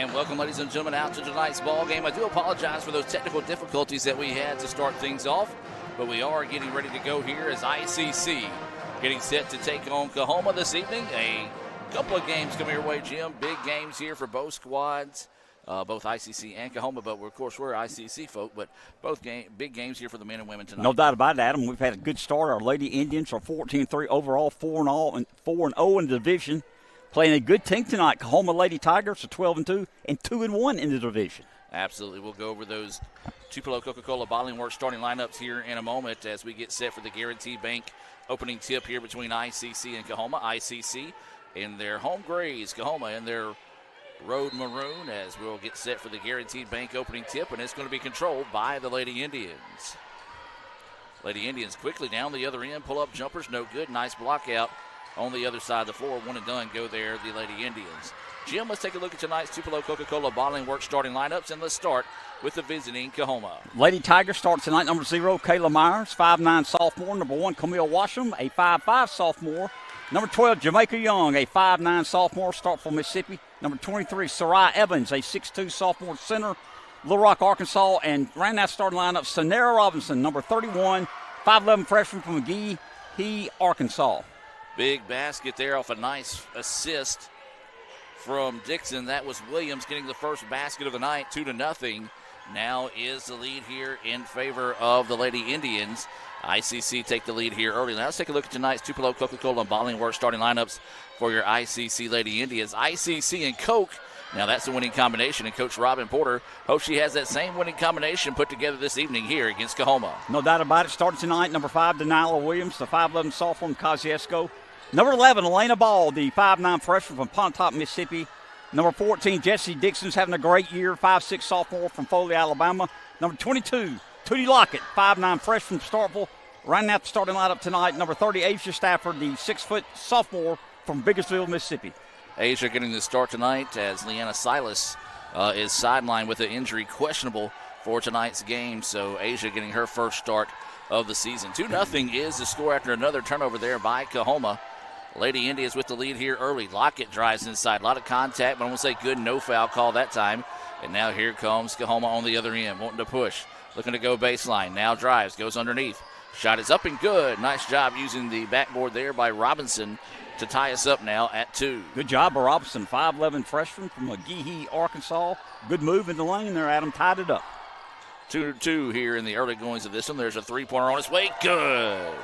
And welcome, ladies and gentlemen, out to tonight's ball game. I do apologize for those technical difficulties that we had to start things off, but we are getting ready to go here as ICC getting set to take on Coahoma this evening. A couple of games coming your way, Jim. Big games here for both squads, both ICC and Coahoma, but of course we're ICC folk, but both big games here for the men and women tonight. No doubt about it, Adam. We've had a good start. Our Lady Indians are 14-3 overall, 4-0 in the division. Playing a good team tonight. Coahoma Lady Tigers are 12-2 and 2-1 in the division. Absolutely. We'll go over those Tupelo Coca-Cola Bottling Works starting lineups here in a moment as we get set for the Guaranteed Bank opening tip here between ICC and Coahoma. ICC in their home grays, Coahoma in their road maroon, as we'll get set for the Guaranteed Bank opening tip, and it's going to be controlled by the Lady Indians. Lady Indians quickly down the other end, pull up jumpers, no good. Nice block out on the other side of the floor. One and done go there, the Lady Indians. Jim, let's take a look at tonight's Tupelo Coca-Cola Bottling Works starting lineups, and let's start with the visiting Coahoma. Lady Tigers starts tonight, number 0, Kayla Myers, 5'9" sophomore. Number 1, Camille Washam, a 5'5" sophomore. Number 12, Jamaica Young, a 5'9" sophomore, start for Mississippi. Number 23, Sarai Evans, a 6'2" sophomore center, Little Rock, Arkansas. And right now starting lineup, Sonera Robinson, number 31, 5'11" freshman from McGehee, Arkansas. Big basket there off a nice assist from Dixon. That was Williams getting the first basket of the night, 2-0. Now is the lead here in favor of the Lady Indians. ICC take the lead here early. Now let's take a look at tonight's Tupelo Coca-Cola Bottling Works starting lineups for your ICC Lady Indians. ICC and Coke. Now that's the winning combination, and Coach Robin Porter hopes she has that same winning combination put together this evening here against Coahoma. No doubt about it. Starting tonight, number 5, Deniala Williams, the 5'11" sophomore from Kosciuszko. Number 11, Elena Ball, the 5'9" freshman from Pontotoc, Mississippi. Number 14, Jesse Dixon's having a great year, 5'6" sophomore from Foley, Alabama. Number 22, Tootie Lockett, 5'9" freshman from Starkville. Running out the starting lineup tonight, number 30, Asia Stafford, the 6' sophomore from Biggersville, Mississippi. Asia getting the start tonight as Leanna Silas is sidelined with an injury, questionable for tonight's game. So Asia getting her first start of the season. 2-0 is the score after another turnover there by Coahoma. Lady Indians with the lead here early. Lockett drives inside. A lot of contact, but I'm going to say good, no foul call that time. And now here comes Coahoma on the other end, wanting to push. Looking to go baseline. Now drives, goes underneath. Shot is up and good. Nice job using the backboard there by Robinson to tie us up now at 2. Good job by Robinson, 5'11" freshman from McGehee, Arkansas. Good move in the lane there, Adam. Tied it up. 2-2 here in the early goings of this one. There's a three-pointer on its way. Good.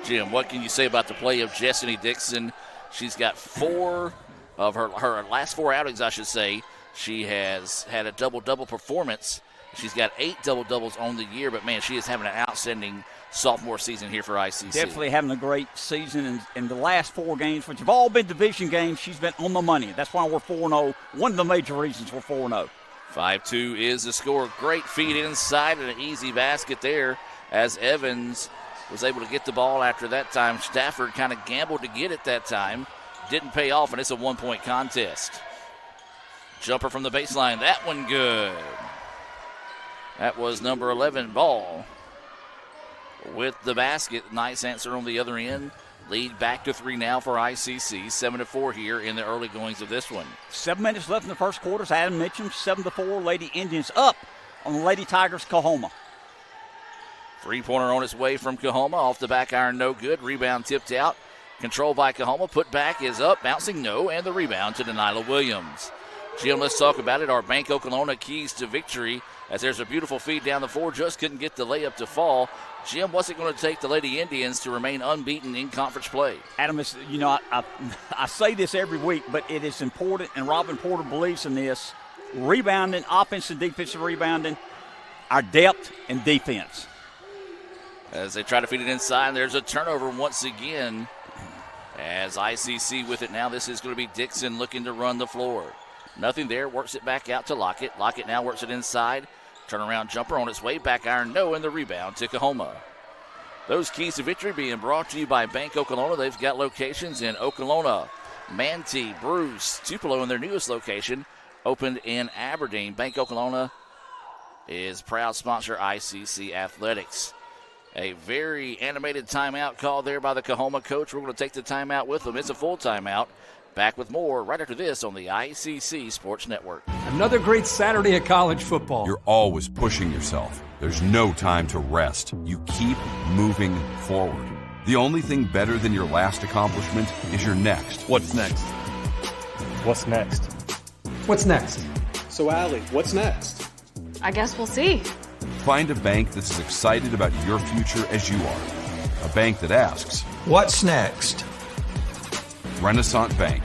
Jim, what can you say about the play of Jessany Dixon? She's got 4 of her last 4 outings, I should say. She has had a double-double performance. She's got 8 double-doubles on the year, but, man, she is having an outstanding sophomore season here for ICC. Definitely having a great season. In the last 4 games, which have all been division games, she's been on the money. That's why we're 4-0. One of the major reasons we're 4-0. 5-2 is the score. Great feed inside and an easy basket there as Evans was able to get the ball after that time. Stafford kind of gambled to get it that time. Didn't pay off, and it's a 1-point contest. Jumper from the baseline. That one good. That was number 11, Ball, with the basket. Nice answer on the other end. Lead back to 3 now for ICC. 7-4 here in the early goings of this one. 7 minutes left in the first quarter. As Adam mentioned, 7-4. Lady Indians up on the Lady Tigers, Coahoma. Three-pointer on its way from Coahoma. Off the back iron, no good. Rebound tipped out. Controlled by Coahoma. Put back is up. Bouncing, no. And the rebound to Deniala Williams. Jim, let's talk about it. Our Bank Oklahoma keys to victory, as there's a beautiful feed down the floor. Just couldn't get the layup to fall. Jim, what's it going to take the Lady Indians to remain unbeaten in conference play? Adam, I say this every week, but it is important, and Robin Porter believes in this. Rebounding, offensive, defensive rebounding, our depth and defense. As they try to feed it inside, there's a turnover once again. As ICC with it now, this is going to be Dixon looking to run the floor. Nothing there, works it back out to Lockett. Lockett now works it inside. Turnaround jumper on its way, back iron, no, and the rebound to Coahoma. Those keys to victory being brought to you by Bank Oklahoma. They've got locations in Oklahoma, Manatee, Bruce, Tupelo, in their newest location, opened in Aberdeen. Bank Oklahoma is proud sponsor ICC Athletics. A very animated timeout called there by the Coahoma coach. We're going to take the timeout with them. It's a full timeout Back with more right after this on the ICC Sports Network. Another great Saturday of college football. You're always pushing yourself. There's no time to rest. You keep moving forward. The only thing better than your last accomplishment is your next. What's next? What's next? What's next? So, Allie, what's next? I guess we'll see. Find a bank that's as excited about your future as you are. A bank that asks, what's next? Renaissance Bank.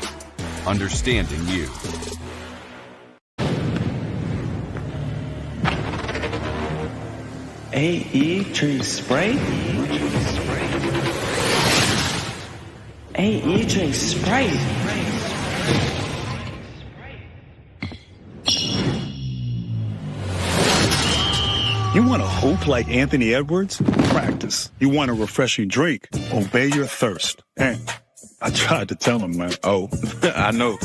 Understanding you. AE tree spray? AE tree spray. You want to hoop like Anthony Edwards? Practice. You want a refreshing drink? Obey your thirst. And I tried to tell him, man. Oh, I know.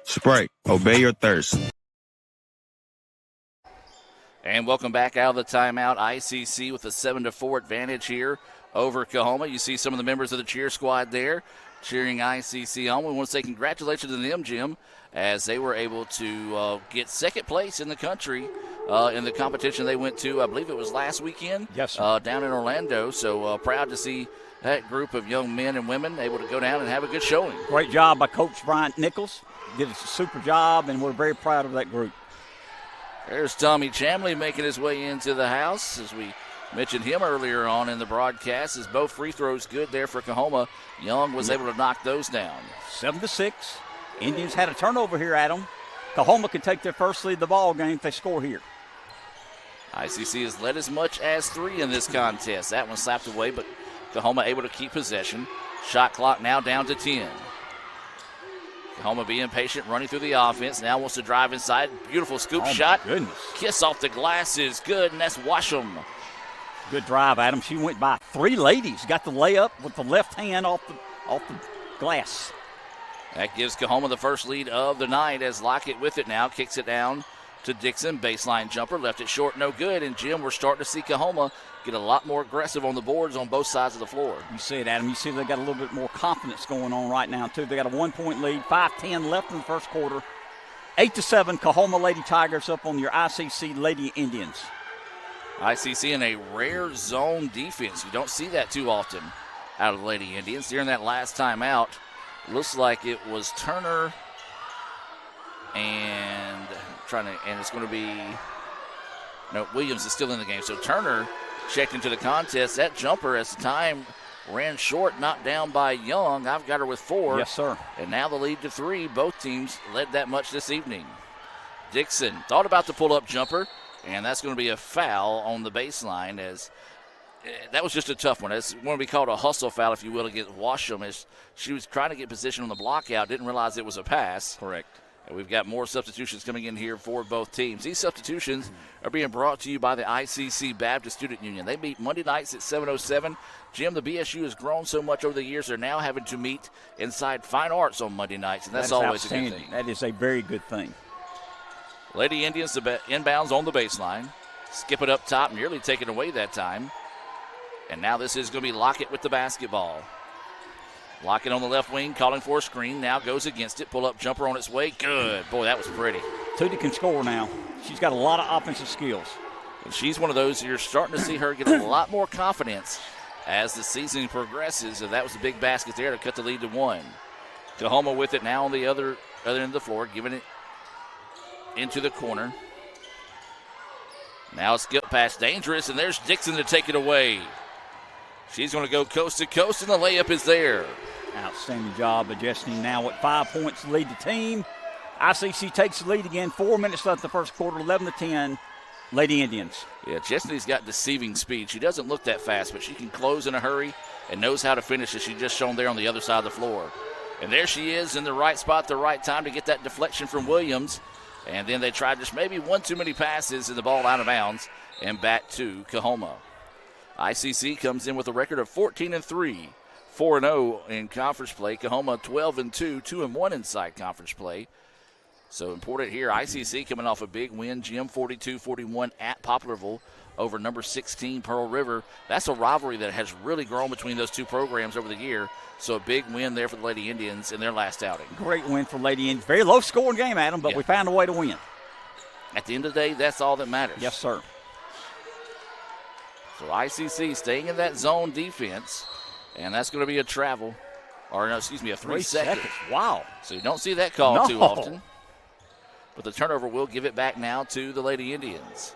Sprite, obey your thirst. And welcome back out of the timeout. ICC with a 7-4 advantage here over Coahoma. You see some of the members of the cheer squad there cheering ICC on. We want to say congratulations to them, Jim, as they were able to get second place in the country in the competition they went to, I believe it was last weekend. Yes, sir. Down in Orlando. So proud to see that group of young men and women able to go down and have a good showing. Great job by Coach Bryant Nichols. Did a super job, and we're very proud of that group. There's Tommy Chamley making his way into the house. As we mentioned him earlier on in the broadcast, as both free throws good there for Coahoma. Young was able to knock those down. 7-6. Indians had a turnover here, Adam. Coahoma could take their first lead of the ball game if they score here. ICC has led as much as 3 in this contest. That one slapped away, but Coahoma able to keep possession. Shot clock now down to 10. Coahoma being patient, running through the offense. Now wants to drive inside. Beautiful scoop shot. Goodness. Kiss off the glass is good, and that's Washam. Good drive, Adam. She went by 3 ladies. Got the layup with the left hand off the glass. That gives Coahoma the first lead of the night as Lockett with it now. Kicks it down to Dixon. Baseline jumper. Left it short, no good. And, Jim, we're starting to see Coahoma get a lot more aggressive on the boards on both sides of the floor. You see it, Adam. You see they got a little bit more confidence going on right now, too. They got a 1-point lead, 5:10 left in the first quarter. 8-7, Coahoma Lady Tigers up on your ICC Lady Indians. ICC in a rare zone defense. You don't see that too often out of the Lady Indians. During that last time out, looks like it was Turner and it's going to be Williams is still in the game. So Turner checked into the contest. That jumper, as the time ran short, knocked down by Young. I've got her with 4. Yes, sir. And now the lead to 3. Both teams led that much this evening. Dixon thought about the pull-up jumper, and that's going to be a foul on the baseline, as that was just a tough one. It's going to be called a hustle foul, if you will, against Washam, as she was trying to get position on the block out, didn't realize it was a pass. Correct. And we've got more substitutions coming in here for both teams. These substitutions are being brought to you by the ICC Baptist Student Union. They meet Monday nights at 7:07. Jim, the BSU has grown so much over the years, they're now having to meet inside Fine Arts on Monday nights, and that's always a good thing. That is a very good thing. Lady Indians inbounds on the baseline. Skip it up top, nearly taken away that time. And now this is going to be Lockett with the basketball. Lockett on the left wing, calling for a screen. Now goes against it. Pull-up jumper on its way. Good. Boy, that was pretty. Tootie can score now. She's got a lot of offensive skills. And she's one of those you're starting to see her get a lot more confidence as the season progresses. And that was a big basket there to cut the lead to 1. Coahoma with it now on the other end of the floor, giving it into the corner. Now a skip pass, dangerous, and there's Dixon to take it away. She's going to go coast to coast, and the layup is there. Outstanding job by Jessney now with 5 points to lead the team. ICC takes the lead again. 4 minutes left in the first quarter, 11-10, Lady Indians. Yeah, Jessney's got deceiving speed. She doesn't look that fast, but she can close in a hurry and knows how to finish, as she just shown there on the other side of the floor. And there she is in the right spot at the right time to get that deflection from Williams. And then they tried just maybe one too many passes, and the ball out of bounds and back to Coahoma. ICC comes in with a record of 14-3, 4-0 in conference play. Coahoma 12-2, 2-1 inside conference play. So important here. ICC coming off a big win, Jim, 42-41 at Poplarville over number 16 Pearl River. That's a rivalry that has really grown between those two programs over the year. So a big win there for the Lady Indians in their last outing. Great win for Lady Indians. Very low-scoring game, Adam, but we found a way to win. At the end of the day, that's all that matters. Yes, sir. So ICC staying in that zone defense, and that's going to be a travel. Or, no, excuse me, a 3 seconds. Wow. So you don't see that call too often. But the turnover will give it back now to the Lady Indians.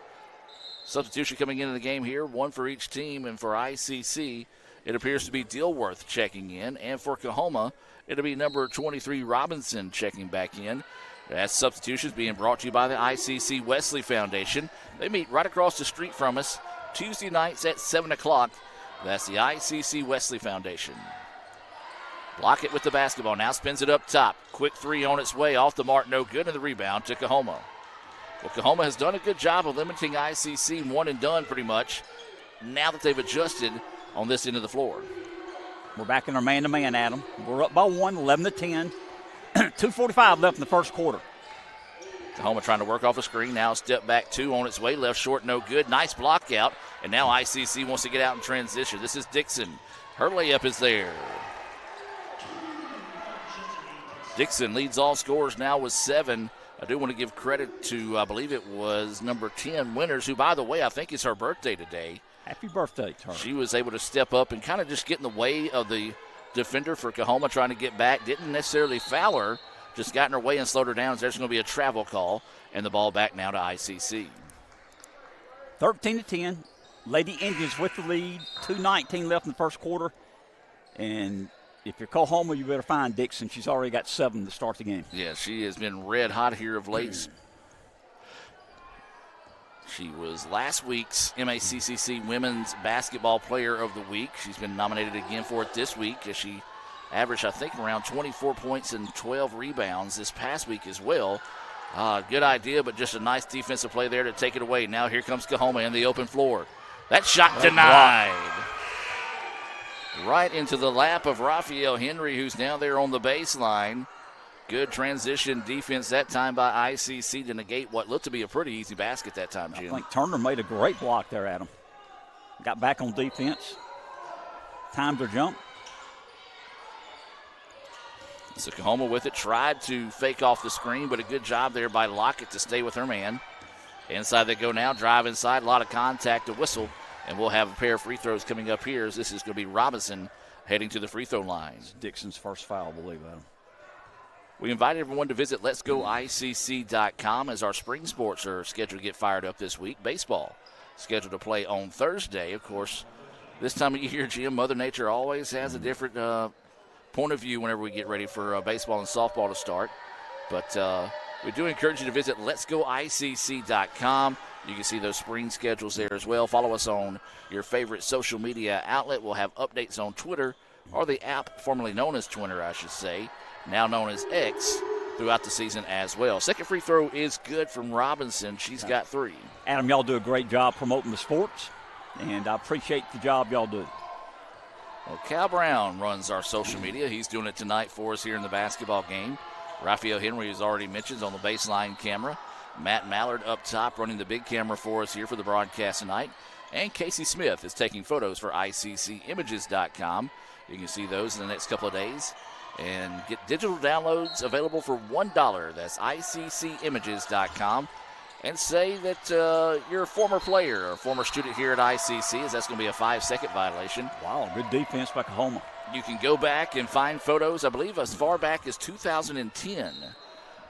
Substitution coming into the game here, one for each team. And for ICC, it appears to be Dilworth checking in. And for Coahoma, it'll be number 23 Robinson checking back in. That substitution is being brought to you by the ICC Wesley Foundation. They meet right across the street from us Tuesday nights at 7 o'clock. That's the ICC Wesley Foundation. Lockett with the basketball. Now spins it up top. Quick three on its way. Off the mark, no good. And the rebound to Coahoma. Well, Coahoma has done a good job of limiting ICC one and done pretty much now that they've adjusted on this end of the floor. We're back in our man-to-man, Adam. We're up by 1, 11-10. 2:45 left in the first quarter. Coahoma trying to work off a screen. Now step back 2 on its way. Left short, no good. Nice block out. And now ICC wants to get out in transition. This is Dixon. Her layup is there. Dixon leads all scorers now with 7. I do want to give credit to, I believe it was number 10, Winters, who, by the way, I think it's her birthday today. Happy birthday to her. She was able to step up and kind of just get in the way of the defender for Coahoma trying to get back. Didn't necessarily foul her, just got in her way and slowed her down. So there's going to be a travel call, and the ball back now to ICC. 13-10. Lady Indians with the lead. 2:19 left in the first quarter. And if you're Coahoma, you better find Dixon. She's already got 7 to start the game. Yeah, she has been red hot here of late. She was last week's MACCC Women's Basketball Player of the Week. She's been nominated again for it this week as she averaged, I think, around 24 points and 12 rebounds this past week as well. Good idea, but just a nice defensive play there to take it away. Now here comes Coahoma in the open floor. That shot denied. Right into the lap of Raphael Henry, who's now there on the baseline. Good transition defense that time by ICC to negate what looked to be a pretty easy basket that time, Jim. I think Turner made a great block there, Adam. Got back on defense. Timed her jump. So Coahoma with it, tried to fake off the screen, but a good job there by Lockett to stay with her man. Inside they go now, drive inside, a lot of contact, a whistle. And we'll have a pair of free throws coming up here as this is going to be Robinson heading to the free throw line. It's Dixon's first foul, I believe, Adam. We invite everyone to visit letsgoicc.com as our spring sports are scheduled to get fired up this week. Baseball scheduled to play on Thursday. Of course, this time of year, Jim, Mother Nature always has a different point of view whenever we get ready for baseball and softball to start. But we do encourage you to visit letsgoicc.com. You can see those spring schedules there as well. Follow us on your favorite social media outlet. We'll have updates on Twitter, or the app formerly known as Twitter, I should say, now known as X, throughout the season as well. Second free throw is good from Robinson. She's got 3. Adam, y'all do a great job promoting the sports, and I appreciate the job y'all do. Well, Cal Brown runs our social media. He's doing it tonight for us here in the basketball game. Raphael Henry, as already mentioned, on the baseline camera. Matt Mallard up top running the big camera for us here for the broadcast tonight. And Casey Smith is taking photos for ICCimages.com. You can see those in the next couple of days. And get digital downloads available for $1. That's ICCimages.com. And say that you're a former player or former student here at ICC, as that's going to be a 5-second violation. Wow, good defense by Coahoma. You can go back and find photos, I believe, as far back as 2010.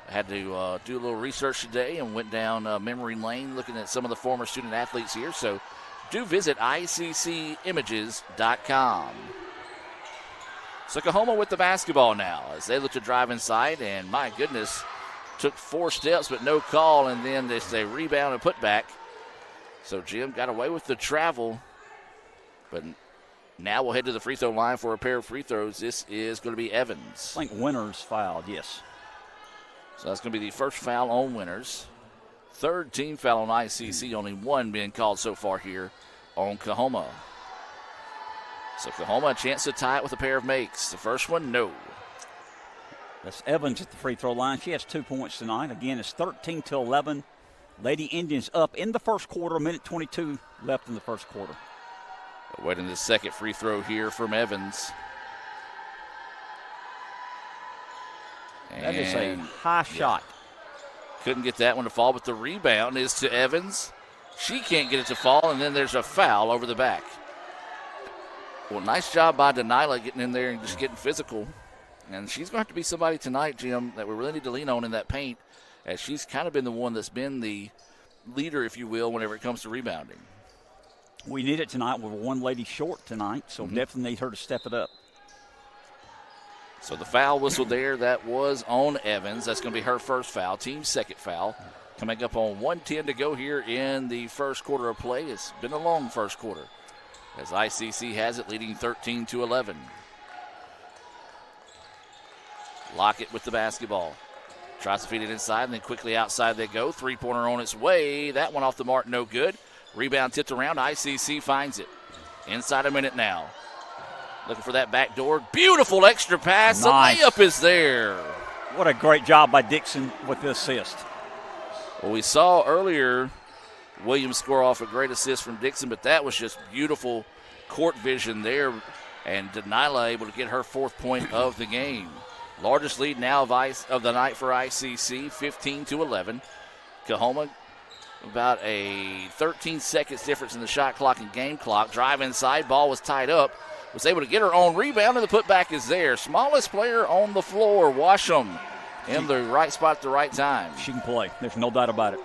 I had to do a little research today and went down memory lane looking at some of the former student athletes here. So do visit ICCimages.com. So Coahoma with the basketball now as they look to drive inside. And, my goodness, took 4 steps but no call. And then they rebound and put back. So Jim got away with the travel. But now we'll head to the free throw line for a pair of free throws. This is going to be Evans. I think Winters fouled, yes. So that's going to be the first foul on Winters. Third team foul on ICC, only 1 being called so far here on Coahoma. So Coahoma a chance to tie it with a pair of makes. The first one, no. That's Evans at the free throw line. She has 2 points tonight. Again, it's 13-11. Lady Indians up in the first quarter, a minute 22 left in the first quarter. Waiting the second free throw here from Evans. That is a high shot. Couldn't get that one to fall, but the rebound is to Evans. She can't get it to fall, and then there's a foul over the back. Well, nice job by Denilah getting in there and just getting physical. And she's going to have to be somebody tonight, Jim, that we really need to lean on in that paint, as she's kind of been the one that's been the leader, if you will, whenever it comes to rebounding. We need it tonight. We're one lady short tonight, so definitely need her to step it up. So the foul whistle there, that was on Evans. That's going to be her first foul, team's second foul. Coming up on 1:10 to go here in the first quarter of play. It's been a long first quarter, as ICC has it leading 13-11. Lockett with the basketball. Tries to feed it inside, and then quickly outside they go. Three-pointer on its way. That one off the mark, no good. Rebound tipped around. ICC finds it. Inside a minute now. Looking for that back door. Beautiful extra pass. Nice. The layup is there. What a great job by Dixon with the assist. Well, we saw earlier Williams score off a great assist from Dixon, but that was just beautiful court vision there. And Denilah able to get her fourth point of the game. Largest lead now of the night for ICC, 15-11. Coahoma, about a 13 seconds difference in the shot clock and game clock. Drive inside, ball was tied up. Was able to get her own rebound, and the putback is there. Smallest player on the floor, Washam, in the right spot at the right time. She can play. There's no doubt about it.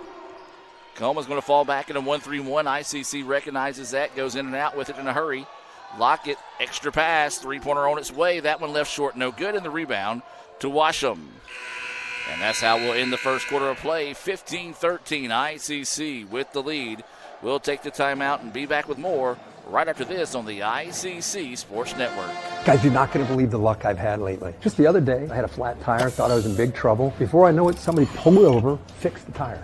Coahuma's going to fall back in a 1-3-1. ICC recognizes that, goes in and out with it in a hurry. Lockett, extra pass, three-pointer on its way. That one left short, no good, and the rebound to Washam. And that's how we'll end the first quarter of play. 15-13, ICC with the lead. We'll take the timeout and be back with more right after this on the ICC Sports Network. Guys, you're not going to believe the luck I've had lately. Just the other day, I had a flat tire, thought I was in big trouble. Before I know it, somebody pulled over, fixed the tire.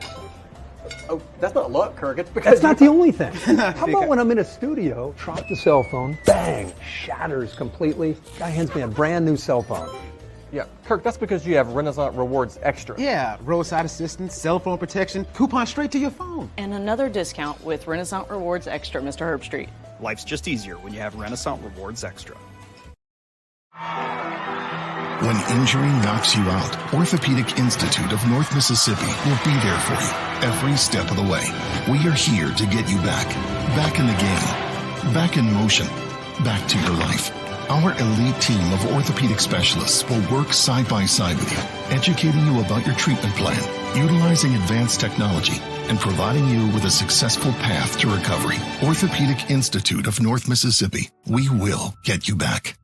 Oh, that's not luck, Kirk. It's because That's not the only thing. How about when I'm in a studio, drop the cell phone, bang, shatters completely. Guy hands me a brand new cell phone. Yeah, Kirk, that's because you have Renaissance Rewards Extra. Yeah, roadside assistance, cell phone protection, coupon straight to your phone. And another discount with Renaissance Rewards Extra, Mr. Herbstreit. Life's just easier when you have Renaissance Rewards Extra. When injury knocks you out, Orthopedic Institute of North Mississippi will be there for you every step of the way. We are here to get you back in the game, back in motion, back to your life. Our elite team of orthopedic specialists will work side by side with you, educating you about your treatment plan, utilizing advanced technology, and providing you with a successful path to recovery. Orthopedic Institute of North Mississippi. We will get you back.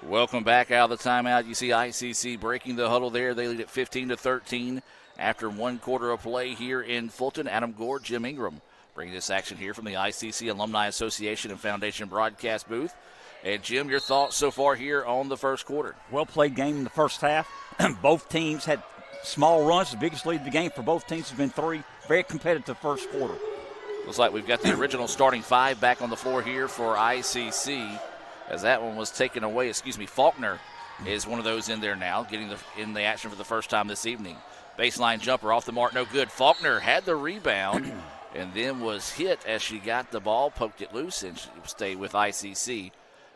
Welcome back out of the timeout. You see ICC breaking the huddle there. They lead at 15-13 after one quarter of play here in Fulton. Adam Gore, Jim Ingram bringing this action here from the ICC Alumni Association and Foundation broadcast booth. And, Jim, your thoughts so far here on the first quarter? Well-played game in the first half. Both teams had small runs. The biggest lead of the game for both teams has been 3. Very competitive first quarter. Looks like we've got the original starting 5 back on the floor here for ICC, as that one was taken away. Faulkner is one of those in there now, getting in the action for the first time this evening. Baseline jumper off the mark, no good. Faulkner had the rebound and then was hit as she got the ball, poked it loose, and she stayed with ICC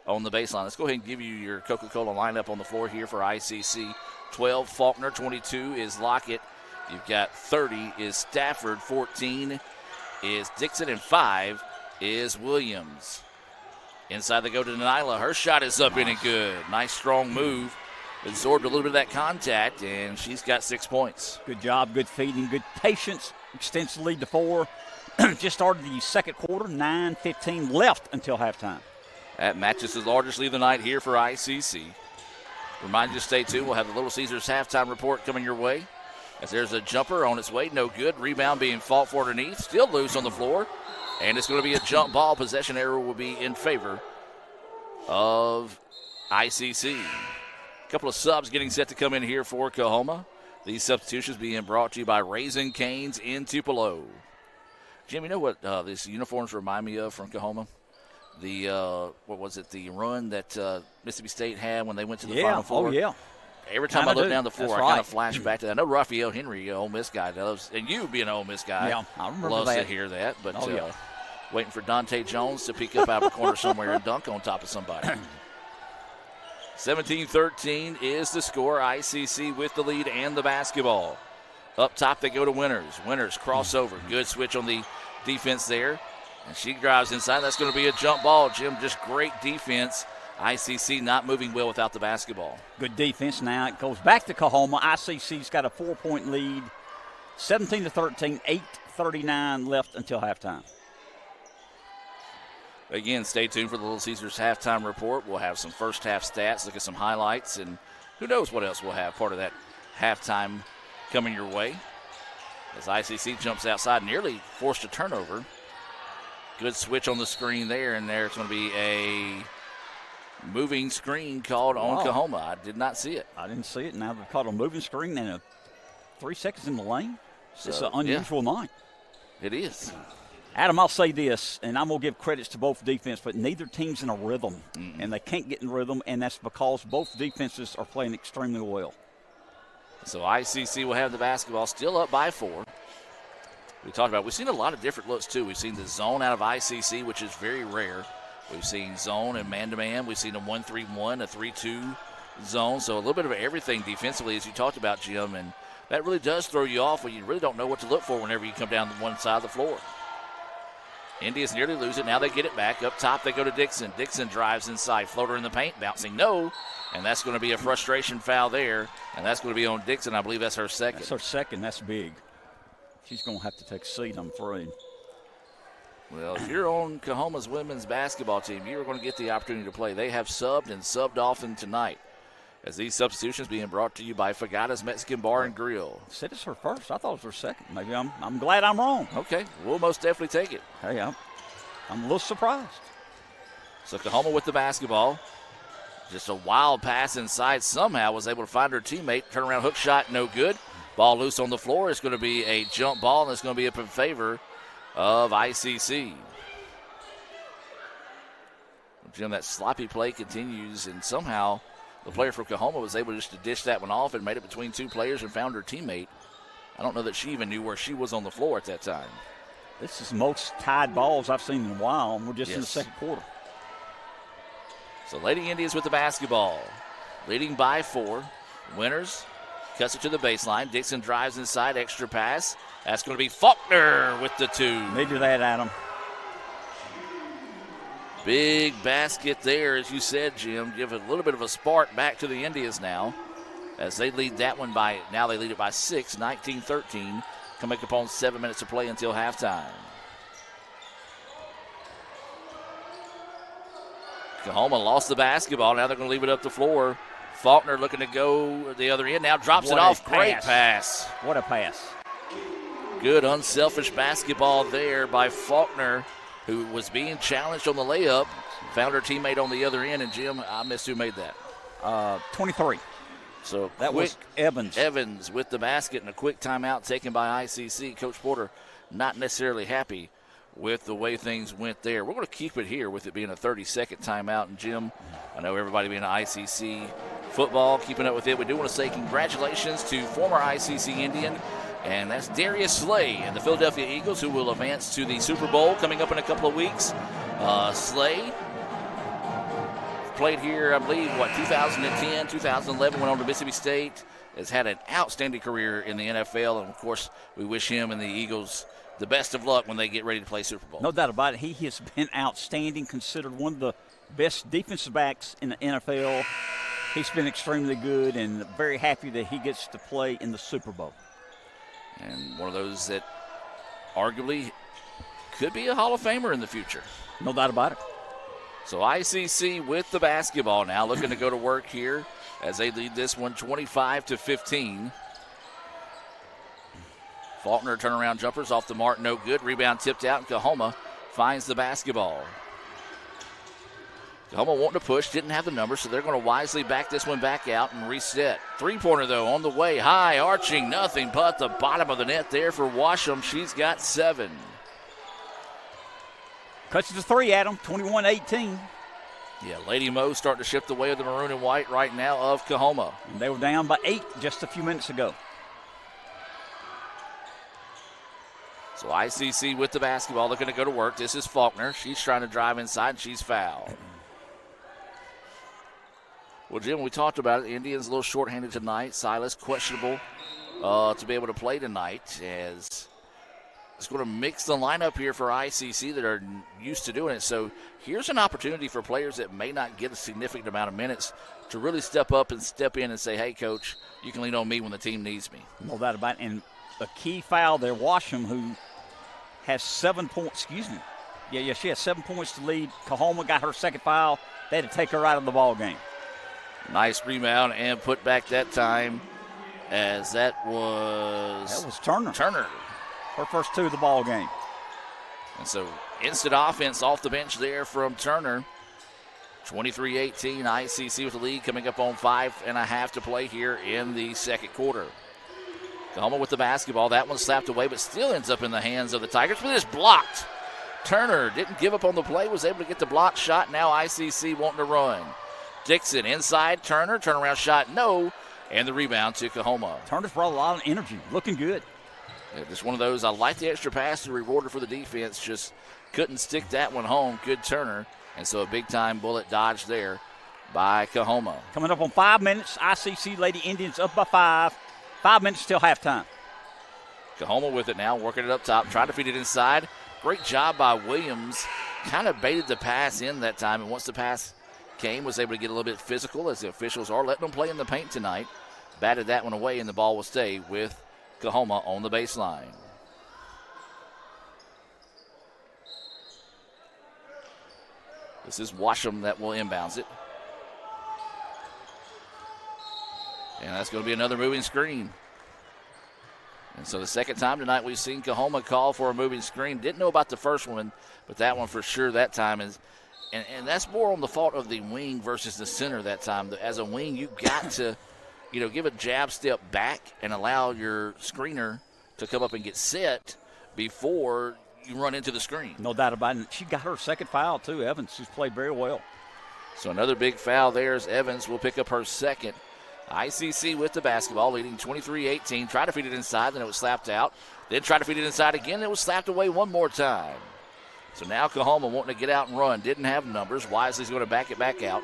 on the baseline. Let's go ahead and give you your Coca-Cola lineup on the floor here for ICC. 12, Faulkner. 22 is Lockett. You've got 30 is Stafford. 14 is Dixon, and 5 is Williams. Inside they go to Denilah. Her shot is up in and good. Nice strong move. Absorbed a little bit of that contact, and she's got 6 points. Good job, good feeding, good patience. Extends the lead to 4. Just started the second quarter. 9:15 left until halftime. That matches the largest lead of the night here for ICC. Remind you to stay tuned. We'll have the Little Caesars halftime report coming your way. As there's a jumper on its way, no good. Rebound being fought for underneath. Still loose on the floor. And it's going to be a jump ball. Possession error will be in favor of ICC. A couple of subs getting set to come in here for Coahoma. These substitutions being brought to you by Raising Cane's in Tupelo. Jim, you know what these uniforms remind me of from Coahoma? The, the run that Mississippi State had when they went to the Final Four? Oh, yeah. Every time I look down the floor, That's I right. kind of flash back to that. I know Raphael Henry, Ole Miss guy, loves, and you being an Ole Miss guy, Yeah, I remember loves that. to hear that. But yeah. waiting for Dante Jones to peek up out of a corner somewhere and dunk on top of somebody. 17-13 is the score. ICC with the lead and the basketball. Up top, they go to Winters. Winters crossover. Good switch on the defense there. And she drives inside. That's going to be a jump ball. Jim, just great defense. ICC not moving well without the basketball. Good defense now. It goes back to Coahoma. ICC's got a 4-point lead. 17-13, 8:39 left until halftime. Again, stay tuned for the Little Caesars halftime report. We'll have some first half stats, look at some highlights, and who knows what else we'll have part of that halftime coming your way. As ICC jumps outside, nearly forced a turnover. Good switch on the screen there, and there's going to be a moving screen called on Coahoma. I did not see it. I didn't see it. Now they've called a moving screen and 3 seconds in the lane. So, it's an unusual night. It is. Adam, I'll say this, and I'm going to give credits to both defense, but neither team's in a rhythm, and they can't get in rhythm, and that's because both defenses are playing extremely well. So ICC will have the basketball, still up by 4. We talked about, we've seen a lot of different looks, too. We've seen the zone out of ICC, which is very rare. We've seen zone and man-to-man. We've seen a 1-3-1, a 3-2 zone. So a little bit of everything defensively, as you talked about, Jim, and that really does throw you off when you really don't know what to look for whenever you come down one side of the floor. Indians nearly lose it. Now they get it back. Up top, they go to Dixon. Dixon drives inside. Floater in the paint. Bouncing no. And that's going to be a frustration foul there. And that's going to be on Dixon. I believe that's her second. That's her second. That's big. She's going to have to take a seat, I'm afraid. Well, if you're on Coahoma's women's basketball team, you're going to get the opportunity to play. They have subbed and subbed often tonight. As these substitutions being brought to you by Fagata's Mexican Bar and Grill. Said it's her first. I thought it was her second. Maybe I'm glad I'm wrong. Okay, we'll most definitely take it. Hey, I'm a little surprised. So Coahoma with the basketball. Just a wild pass inside. Somehow was able to find her teammate. Turnaround hook shot, no good. Ball loose on the floor. It's going to be a jump ball, and it's going to be up in favor of ICC. Jim, that sloppy play continues, and somehow the player from Coahoma was able just to dish that one off and made it between two players and found her teammate. I don't know that she even knew where she was on the floor at that time. This is the most tied balls I've seen in a while, and we're just in the second quarter. So Lady Indians with the basketball, leading by 4. Winters cuts it to the baseline. Dixon drives inside, extra pass. That's going to be Faulkner with the 2. Maybe that, Adam. Big basket there, as you said, Jim. Give a little bit of a spark back to the Indians now, as they lead that one by, now they lead it by 6, 19-13. Coming up upon 7 minutes to play until halftime. Coahoma lost the basketball. Now they're going to leave it up the floor. Faulkner looking to go the other end. Now drops it off. Great pass. What a pass. Good unselfish basketball there by Faulkner, who was being challenged on the layup. Found her teammate on the other end. And, Jim, I missed who made that. 23. So that was Evans. Evans with the basket and a quick timeout taken by ICC. Coach Porter not necessarily happy with the way things went there. We're going to keep it here with it being a 30-second timeout. And, Jim, I know everybody being ICC football, keeping up with it. We do want to say congratulations to former ICC Indian, and that's Darius Slay and the Philadelphia Eagles, who will advance to the Super Bowl coming up in a couple of weeks. Slay played here, I believe, 2010, 2011, went on to Mississippi State, has had an outstanding career in the NFL, and, of course, we wish him and the Eagles the best of luck when they get ready to play Super Bowl. No doubt about it. He has been outstanding, considered one of the best defensive backs in the NFL. He's been extremely good, and very happy that he gets to play in the Super Bowl. And one of those that arguably could be a Hall of Famer in the future. No doubt about it. So ICC with the basketball now, looking to go to work here as they lead this one 25-15. Faulkner turnaround jumpers off the mark, no good. Rebound tipped out, and Coahoma finds the basketball. Coahoma wanting to push, didn't have the number, so they're going to wisely back this one back out and reset. Three-pointer, though, on the way. High, arching, nothing but the bottom of the net there for Washam. She's got 7. Cuts it to 3, Adam, 21-18. Yeah, Lady Mo starting to shift the way of the maroon and white right now of Coahoma. And they were down by 8 just a few minutes ago. So ICC with the basketball, looking to go to work. This is Faulkner. She's trying to drive inside, and she's fouled. Well, Jim, we talked about it. The Indians a little shorthanded tonight. Silas questionable to be able to play tonight, as it's going to mix the lineup here for ICC that are used to doing it. So here's an opportunity for players that may not get a significant amount of minutes to really step up and step in and say, hey, Coach, you can lean on me when the team needs me. No doubt about it. And a key foul there, Washam, who has 7 points. Yeah, she has 7 points to lead. Coahoma got her second foul. They had to take her out of the ball game. Nice rebound and put back that time, as that was Turner. Her first 2 of the ball game. And so instant offense off the bench there from Turner. 23-18, ICC with the lead, coming up on 5.5 to play here in the second quarter. Coahoma with the basketball. That one slapped away, but still ends up in the hands of the Tigers. But it's blocked. Turner didn't give up on the play, was able to get the block shot. Now ICC wanting to run. Dixon inside, Turner, turnaround shot, no, and the rebound to Coahoma. Turner's brought a lot of energy, looking good. Yeah, just one of those, I like the extra pass and rewarded for the defense, just couldn't stick that one home. Good Turner, and so a big-time bullet dodge there by Coahoma. Coming up on 5 minutes, ICC Lady Indians up by 5. 5 minutes till halftime. Coahoma with it now, working it up top, trying to feed it inside. Great job by Williams. Kind of baited the pass in that time, and once the pass came, was able to get a little bit physical, as the officials are letting them play in the paint tonight. Batted that one away, and the ball will stay with Coahoma on the baseline. This is Washam that will inbounds it. And that's going to be another moving screen. And so the second time tonight we've seen Coahoma call for a moving screen. Didn't know about the first one, but that one for sure that time is. And that's more on the fault of the wing versus the center that time. As a wing, you've got to, give a jab step back and allow your screener to come up and get set before you run into the screen. No doubt about it. She got her second foul, too, Evans, who's played very well. So another big foul there as Evans will pick up her second. ICC with the basketball, leading 23-18. Tried to feed it inside, then it was slapped out. Then tried to feed it inside again, it was slapped away one more time. So now Coahoma wanting to get out and run. Didn't have numbers. Wisely's going to back it back out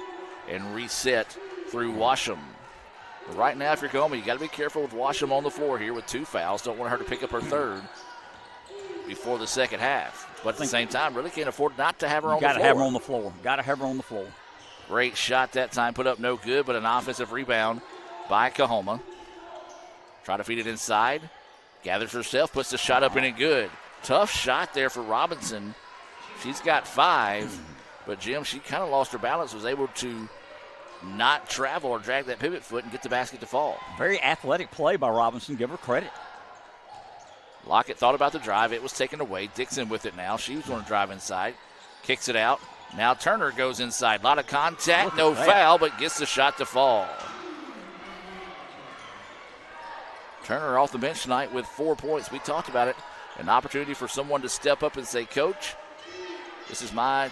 and reset through Washam. But right now, if you're Coahoma, you got to be careful with Washam on the floor here with 2 fouls. Don't want her to pick up her third before the second half. But at the same time, really can't afford not to have her on the floor. Got to have her on the floor. Got to have her on the floor. Great shot that time, put up no good, but an offensive rebound by Coahoma. Try to feed it inside. Gathers herself, puts the shot up in and good. Tough shot there for Robinson. She's got 5, but Jim, she kind of lost her balance, was able to not travel or drag that pivot foot and get the basket to fall. Very athletic play by Robinson. Give her credit. Lockett thought about the drive. It was taken away. Dixon with it now. She was going to drive inside. Kicks it out. Now Turner goes inside. A lot of contact, no foul, but gets the shot to fall. Turner off the bench tonight with 4 points. We talked about it. An opportunity for someone to step up and say, Coach, this is my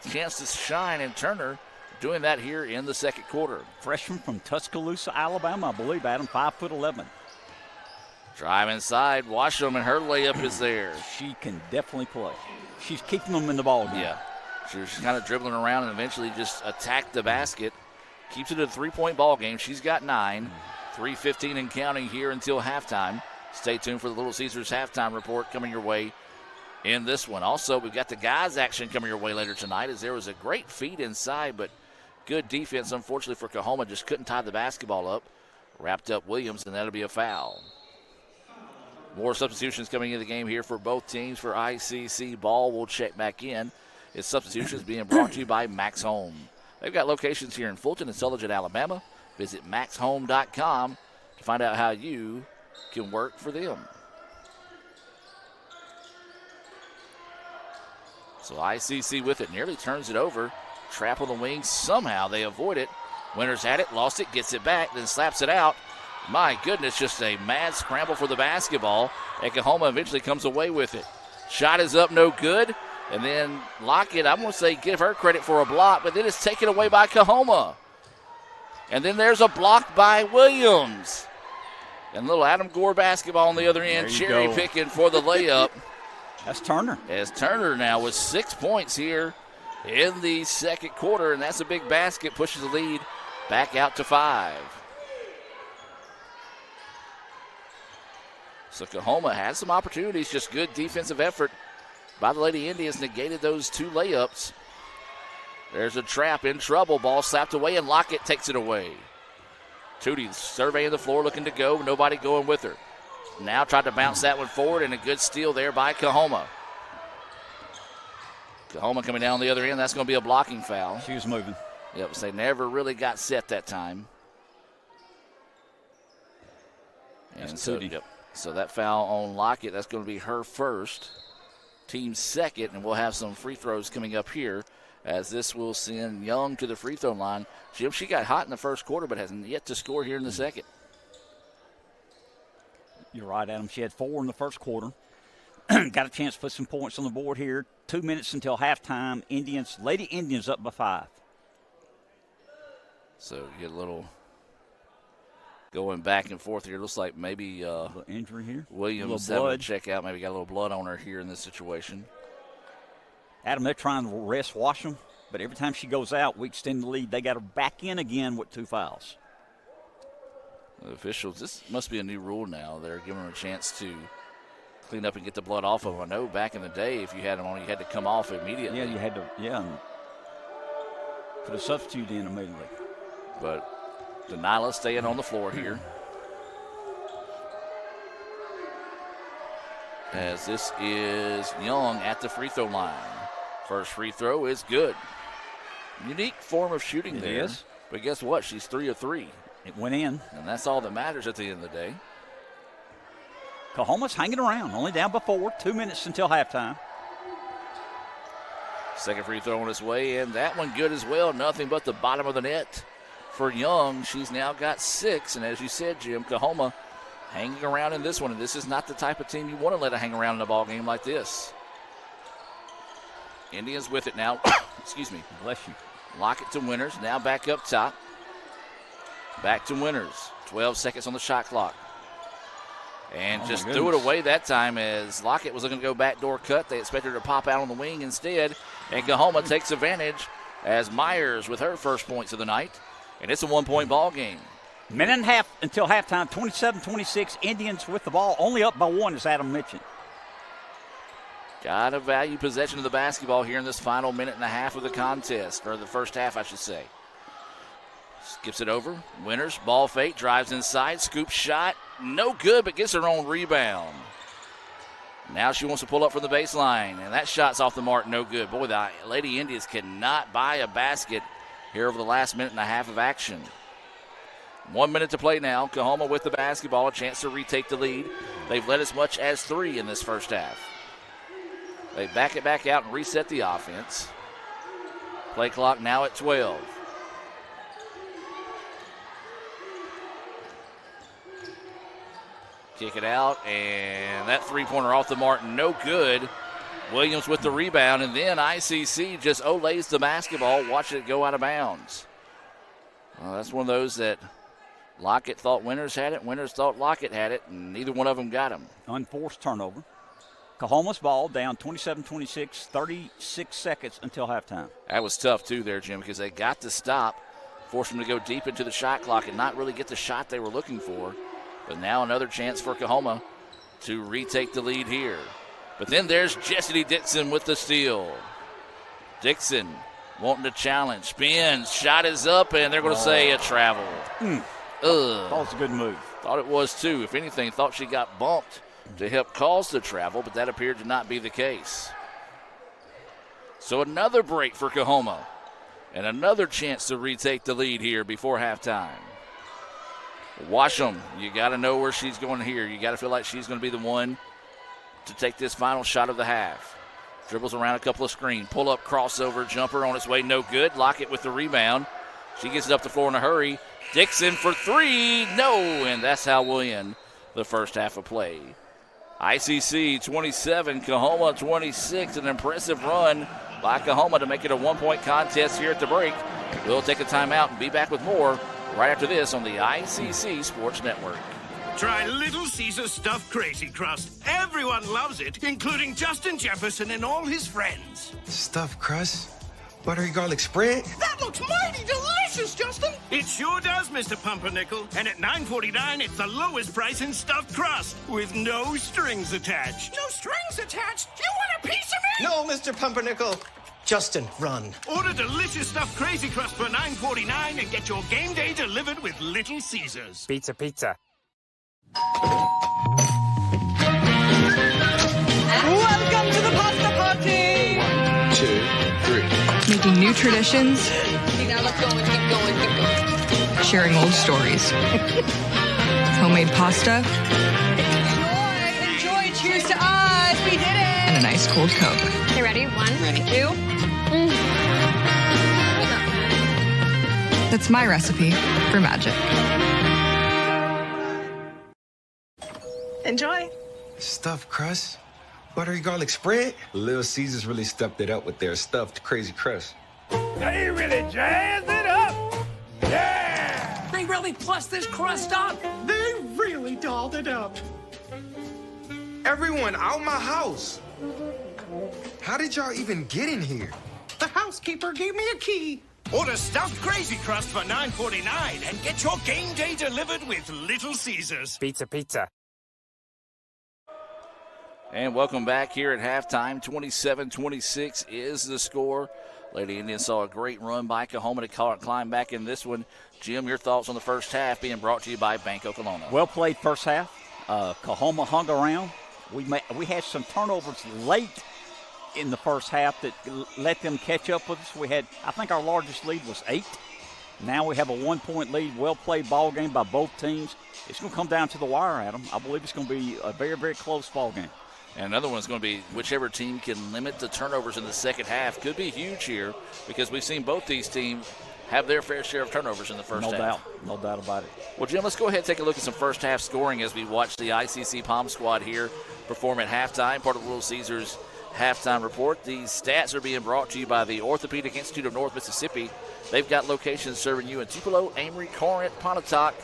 chance to shine, and Turner doing that here in the second quarter. Freshman from Tuscaloosa, Alabama, I believe, Adam, 5'11". Drive inside, Washam, and her layup is there. She can definitely play. She's keeping them in the ball game. Yeah, she's kind of dribbling around and eventually just attacked the basket. Keeps it a 3-point ball game. She's got 9, 3:15 and counting here until halftime. Stay tuned for the Little Caesars halftime report coming your way in this one. Also, we've got the guys action coming your way later tonight, as there was a great feed inside, but good defense, unfortunately, for Coahoma. Just couldn't tie the basketball up. Wrapped up Williams, and that'll be a foul. More substitutions coming into the game here for both teams. For ICC, Ball will check back in. His substitutions being brought to you by Max Home. They've got locations here in Fulton and Sulligent, Alabama. Visit maxhome.com to find out how you can work for them. So ICC with it, nearly turns it over. Trap on the wing, somehow they avoid it. Winters had it, lost it, gets it back, then slaps it out. My goodness, just a mad scramble for the basketball. And Coahoma eventually comes away with it. Shot is up, no good. And then Lockett, I'm going to say give her credit for a block, but then it's taken away by Coahoma. And then there's a block by Williams. And little Adam Gore basketball on the other end, cherry picking for the layup. That's Turner. As Turner now with 6 points here in the second quarter, and that's a big basket, pushes the lead back out to 5. So Coahoma had some opportunities, just good defensive effort by the Lady Indians, negated those 2 layups. There's a trap, in trouble, ball slapped away, and Lockett takes it away. Tootie surveying the floor, looking to go, nobody going with her. Now tried to bounce that one forward, and a good steal there by Coahoma. Coahoma coming down the other end, that's going to be a blocking foul. She was moving. Yep, so they never really got set that time. And so, so that foul on Lockett, that's going to be her first, team second, and we'll have some free throws coming up here as this will send Young to the free throw line. Jim, she got hot in the first quarter but hasn't yet to score here in the second. You're right, Adam. She had 4 in the first quarter. Got a chance to put some points on the board here. 2 minutes until halftime. Lady Indians up by 5. So you get a little going back and forth here. Looks like maybe injury here. Williams having to check out. Maybe got a little blood on her here in this situation. Adam, they're trying to rest Washam, but every time she goes out, we extend the lead. They got her back in again with 2 fouls. The officials, this must be a new rule now. They're giving her a chance to clean up and get the blood off of them. I know back in the day, if you had them on, you had to come off immediately. Yeah, you had to, and put a substitute in immediately. But Denilah staying on the floor here. As this is Young at the free throw line. First free throw is good. Unique form of shooting there. Is. But guess what? She's 3 of 3. It went in. And that's all that matters at the end of the day. Coahoma's hanging around, only down by 4, 2 minutes until halftime. Second free throw on its way, and that one good as well. Nothing but the bottom of the net for Young. She's now got 6, and as you said, Jim, Coahoma hanging around in this one, and this is not the type of team you want to let it hang around in a ball game like this. Indians with it now. Excuse me. Bless you. Lockett to Winters, now back up top. Back to Winters. 12 seconds on the shot clock. And just threw it away that time as Lockett was looking to go backdoor cut. They expected her to pop out on the wing instead. And Coahoma takes advantage as Myers with her first points of the night. And it's a 1-point ball game. Minute and a half until halftime, 27-26. Indians with the ball, only up by 1, as Adam mentioned. Got to value possession of the basketball here in this final minute and a half of the contest, or the first half, I should say. Skips it over. Winters, ball fake, drives inside, scoop shot. No good, but gets her own rebound. Now she wants to pull up from the baseline, and that shot's off the mark, no good. Boy, the Lady Indians cannot buy a basket here over the last minute and a half of action. 1 minute to play now. Coahoma with the basketball, a chance to retake the lead. They've led as much as 3 in this first half. They back it back out and reset the offense. Play clock now at 12. Kick it out, and that three-pointer off the mark, no good. Williams with the rebound, and then ICC just olays the basketball, watching it go out of bounds. Well, that's one of those that Lockett thought Winters had it, Winters thought Lockett had it, and neither one of them got him. Unforced turnover. Coahoma's ball down 27-26, 36 seconds until halftime. That was tough, too, there, Jim, because they got to stop, forced them to go deep into the shot clock and not really get the shot they were looking for. But now another chance for Coahoma to retake the lead here. But then there's Jessie Dixon with the steal. Dixon wanting to challenge, spins, shot is up, and they're going to say a travel. That was a good move. Thought it was, too. If anything, thought she got bumped to help cause the travel, but that appeared to not be the case. So another break for Coahoma and another chance to retake the lead here before halftime. Washam, you got to know where she's going here. You got to feel like she's going to be the one to take this final shot of the half. Dribbles around a couple of screens. Pull up, crossover, jumper on its way, no good. Lockett with the rebound. She gets it up the floor in a hurry. Dixon for 3, no, and that's how we'll end the first half of play. ICC 27, Coahoma 26. An impressive run by Coahoma to make it a 1-point contest here at the break. We'll take a timeout and be back with more right after this on the ICC Sports Network. Try Little Caesars Stuffed Crazy Crust. Everyone loves it, including Justin Jefferson and all his friends. Stuffed crust? Buttery garlic spread? That looks mighty delicious, Justin. It sure does, Mr. Pumpernickel. And at $9.49, it's the lowest price in stuffed crust with no strings attached. No strings attached? You want a piece of me? No, Mr. Pumpernickel. Justin, run. Order delicious stuffed Crazy Crust for $9.49 and get your game day delivered with Little Caesars. Pizza, pizza. Welcome to the pasta party! 1, 2, 3. Making new traditions. Now let's go and keep going. Sharing old stories. Homemade pasta. Enjoy! Cheers to us! We did it! And a nice cold Coke. Okay, ready? 1, 2. That's my recipe for magic. Enjoy. Stuffed crust? Buttery garlic spread? Little Caesars really stepped it up with their stuffed crazy crust. They really jazzed it up. Yeah! They really plussed this crust up. They really dolled it up. Everyone out my house. How did y'all even get in here? The housekeeper gave me a key. Order stuffed Crazy Crust for $9.49 and get your game day delivered with Little Caesars. Pizza, pizza. And welcome back here at halftime. 27-26 is the score. Lady Indians saw a great run by Coahoma to climb back in this one. Jim, your thoughts on the first half being brought to you by Banco Kelowna. Well played first half. Coahoma hung around. We had some turnovers late in the first half that let them catch up with us. I think our largest lead was 8. Now we have a 1-point lead. Well-played ball game by both teams. It's going to come down to the wire, Adam. I believe it's going to be a very, very close ball game. And another one's going to be whichever team can limit the turnovers in the second half. Could be huge here because we've seen both these teams have their fair share of turnovers in the first half. No doubt about it. Well, Jim, let's go ahead and take a look at some first half scoring as we watch the ICC Palm squad here perform at halftime, part of Little Caesars halftime report. These stats are being brought to you by the Orthopedic Institute of North Mississippi. They've got locations serving you in Tupelo, Amory, Corinth, Pontotoc.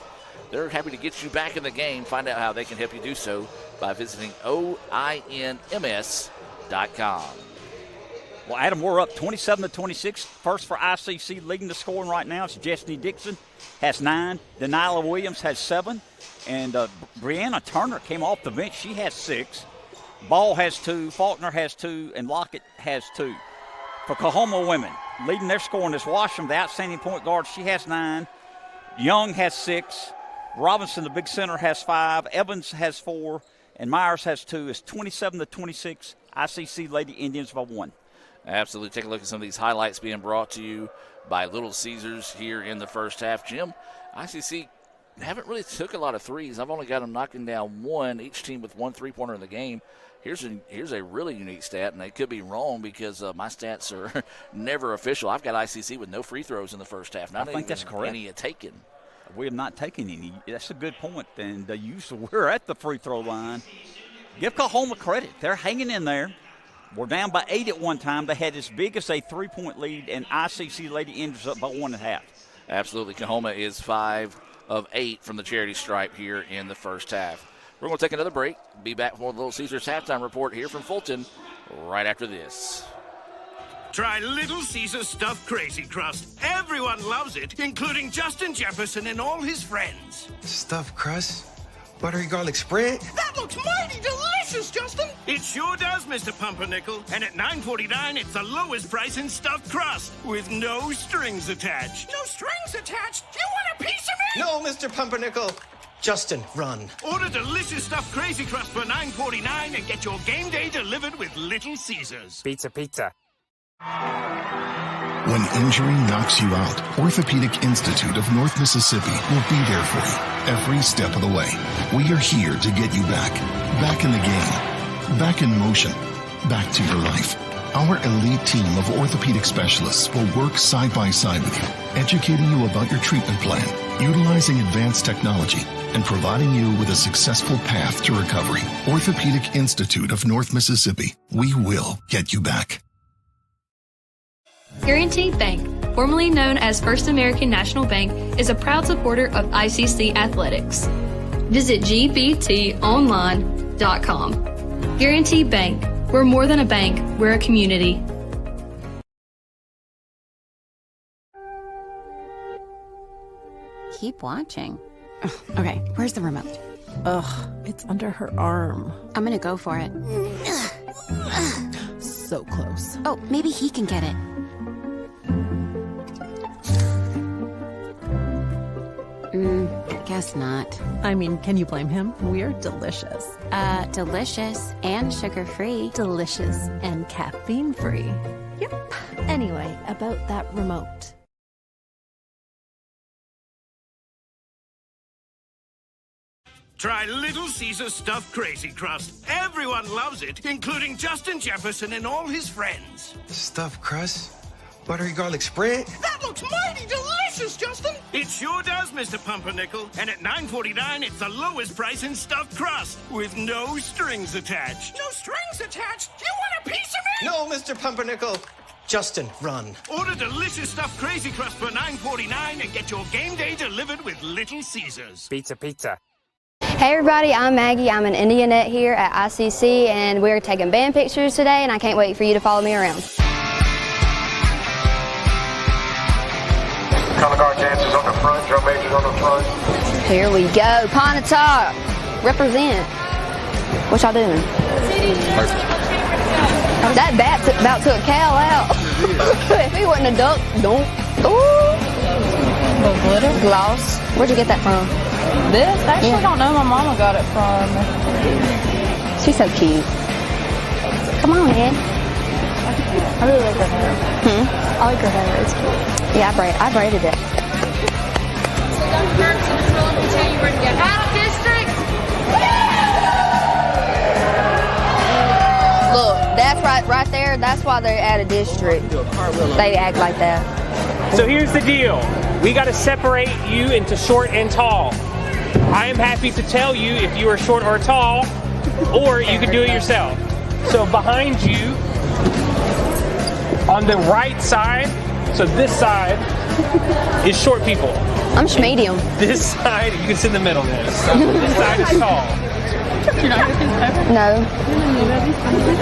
They're happy to get you back in the game. Find out how they can help you do so by visiting OINMS.com. Well, Adam, we're up 27-26. First for ICC, leading the scoring right now. It's Jesney Dixon has 9. Denilah Williams has 7. And Brianna Turner came off the bench. She has 6. Ball has 2. Faulkner has 2. And Lockett has 2. For Coahoma women, leading their scoring is Washam, the outstanding point guard. She has 9. Young has 6. Robinson, the big center, has 5. Evans has 4. And Myers has 2. It's 27-26. ICC Lady Indians by 1. Absolutely. Take a look at some of these highlights being brought to you by Little Caesars here in the first half. Jim, ICC haven't really took a lot of threes. I've only got them knocking down 1, each team with 1 3-pointer in the game. Here's a really unique stat, and I could be wrong because my stats are never official. I've got ICC with no free throws in the first half. Not I think that's correct. Any taken. We have not taken any. That's a good point. And usually we're at the free throw line. Give Coahoma credit. They're hanging in there. We're down by 8 at one time. They had as big as a 3-point lead, and ICC Lady Indians up by 1.5. Absolutely. Coahoma is 5 of 8 from the charity stripe here in the first half. We're going to take another break. Be back for the Little Caesars halftime report here from Fulton right after this. Try Little Caesars Stuffed Crazy Crust. Everyone loves it, including Justin Jefferson and all his friends. Stuffed crust? Buttery garlic spread? That looks mighty delicious, Justin. It sure does, Mr. Pumpernickel. And at $9.49, it's the lowest price in stuffed crust with no strings attached. No strings attached? You want a piece of me? No, Mr. Pumpernickel. Justin, run. Order delicious stuffed Crazy Crust for $9.49 and get your game day delivered with Little Caesars. Pizza, pizza. When injury knocks you out, Orthopedic Institute of North Mississippi will be there for you every step of the way. We are here to get you back in the game, back in motion, back to your life. Our elite team of orthopedic specialists will work side by side with you, educating you about your treatment plan utilizing advanced technology and providing you with a successful path to recovery. Orthopedic Institute of North Mississippi. We will get you back. Guaranty Bank, formerly known as First American National Bank, is a proud supporter of ICC athletics. Visit gbtonline.com. Guaranty Bank. We're more than a bank, we're a community. Keep watching. Okay, where's the remote? Ugh, it's under her arm. I'm gonna go for it. So close. Oh, maybe he can get it. Guess not. I mean, can you blame him? We're delicious. Delicious and sugar-free. Delicious and caffeine-free. Yep. Anyway, about that remote. Try Little Caesar Stuffed Crazy Crust. Everyone loves it, including Justin Jefferson and all his friends. Stuffed crust? Buttery garlic spread? That looks mighty delicious, Justin! It sure does, Mr. Pumpernickel. And at $9.49, it's the lowest price in stuffed crust, with no strings attached. No strings attached? You want a piece of me? No, Mr. Pumpernickel. Justin, run. Order delicious stuffed Crazy Crust for $9.49 and get your game day delivered with Little Caesars. Pizza. Hey everybody, I'm Maggie. I'm an Indianette here at ICC, and we're taking band pictures today, and I can't wait for you to follow me around. Color guard dancers on the front, drum majors on the front. Here we go. Pontotoc, represent. What y'all doing? That bat about took Cal out. If he wasn't a duck, don't. Ooh. Little glitter? Gloss. Where'd you get that from? This? I actually don't know. My mama got it from. She's so cute. Come on, man. I really like her hair. I like her hair. It's cute. Yeah, I braided it. So Dr. Ferguson is willing to tell you where to get out of district. Look, that's right there. That's why they're out of district. They act like that. So here's the deal. We got to separate you into short and tall. I am happy to tell you if you are short or tall, or you can do it yourself. So behind you, on the right side, so this side is short people. I'm medium. This side, you can sit in the middle then. This side is tall. You're not going to paper? No.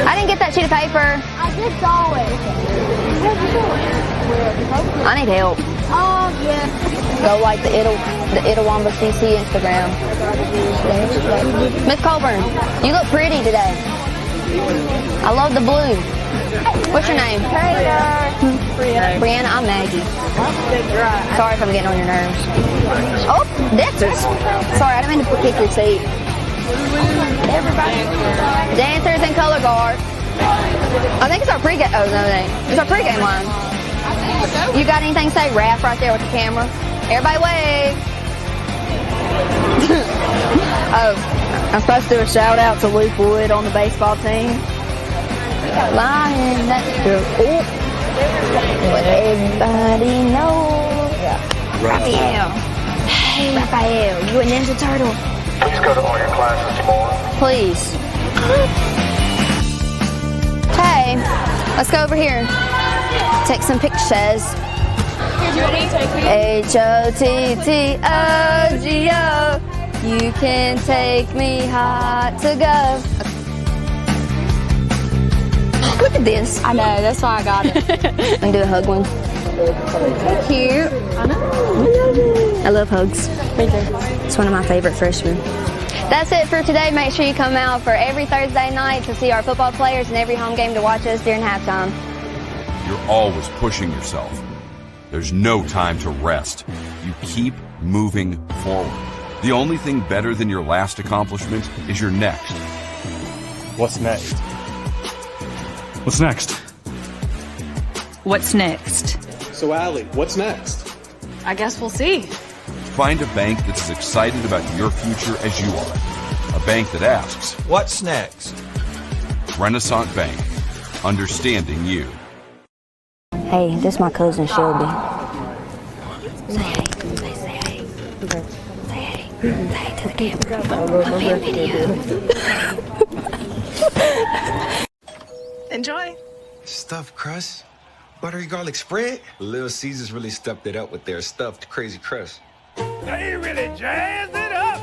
I didn't get that sheet of paper. I did saw it. I need help. Oh, yeah. Go like the Itawamba CC Instagram. Miss Colburn, you look pretty today. I love the blue. What's your name? Brianna, I'm Maggie. Sorry if I'm getting on your nerves. Oh, dancers. Sorry, I didn't mean to kick your seat. Dancers and color guard. I think it's our pregame. Oh, no, it ain't. It's our pregame line. You got anything to say? Raph right there with the camera. Everybody wave. Oh, I'm supposed to do a shout out to Luke Wood on the baseball team. Lion, that's good. Oh, what everybody knows. Raphael. Hey, Raphael, you a Ninja Turtle? Please go to all your classes tomorrow. Please. Hey, let's go over here. Take some pictures. HOTTOGO. You can take me hot to go. Look at this. I know, that's why I got it. I'm gonna do a hug one. Cute. I know. I love hugs. Me too. It's one of my favorite freshmen. That's it for today. Make sure you come out for every Thursday night to see our football players and every home game to watch us during halftime. You're always pushing yourself. There's no time to rest. You keep moving forward. The only thing better than your last accomplishment is your next. What's next? What's next? What's next? So, Allie, what's next? I guess we'll see. Find a bank that's as excited about your future as you are. A bank that asks, what's next? Renaissance Bank. Understanding you. Hey, this is my cousin Shelby. Say hey. Say hey. Say to the camera. Put me in video. Enjoy. Stuffed crust, buttery garlic spread. Little Caesars really stepped it up with their stuffed crazy crust. They really jazzed it up.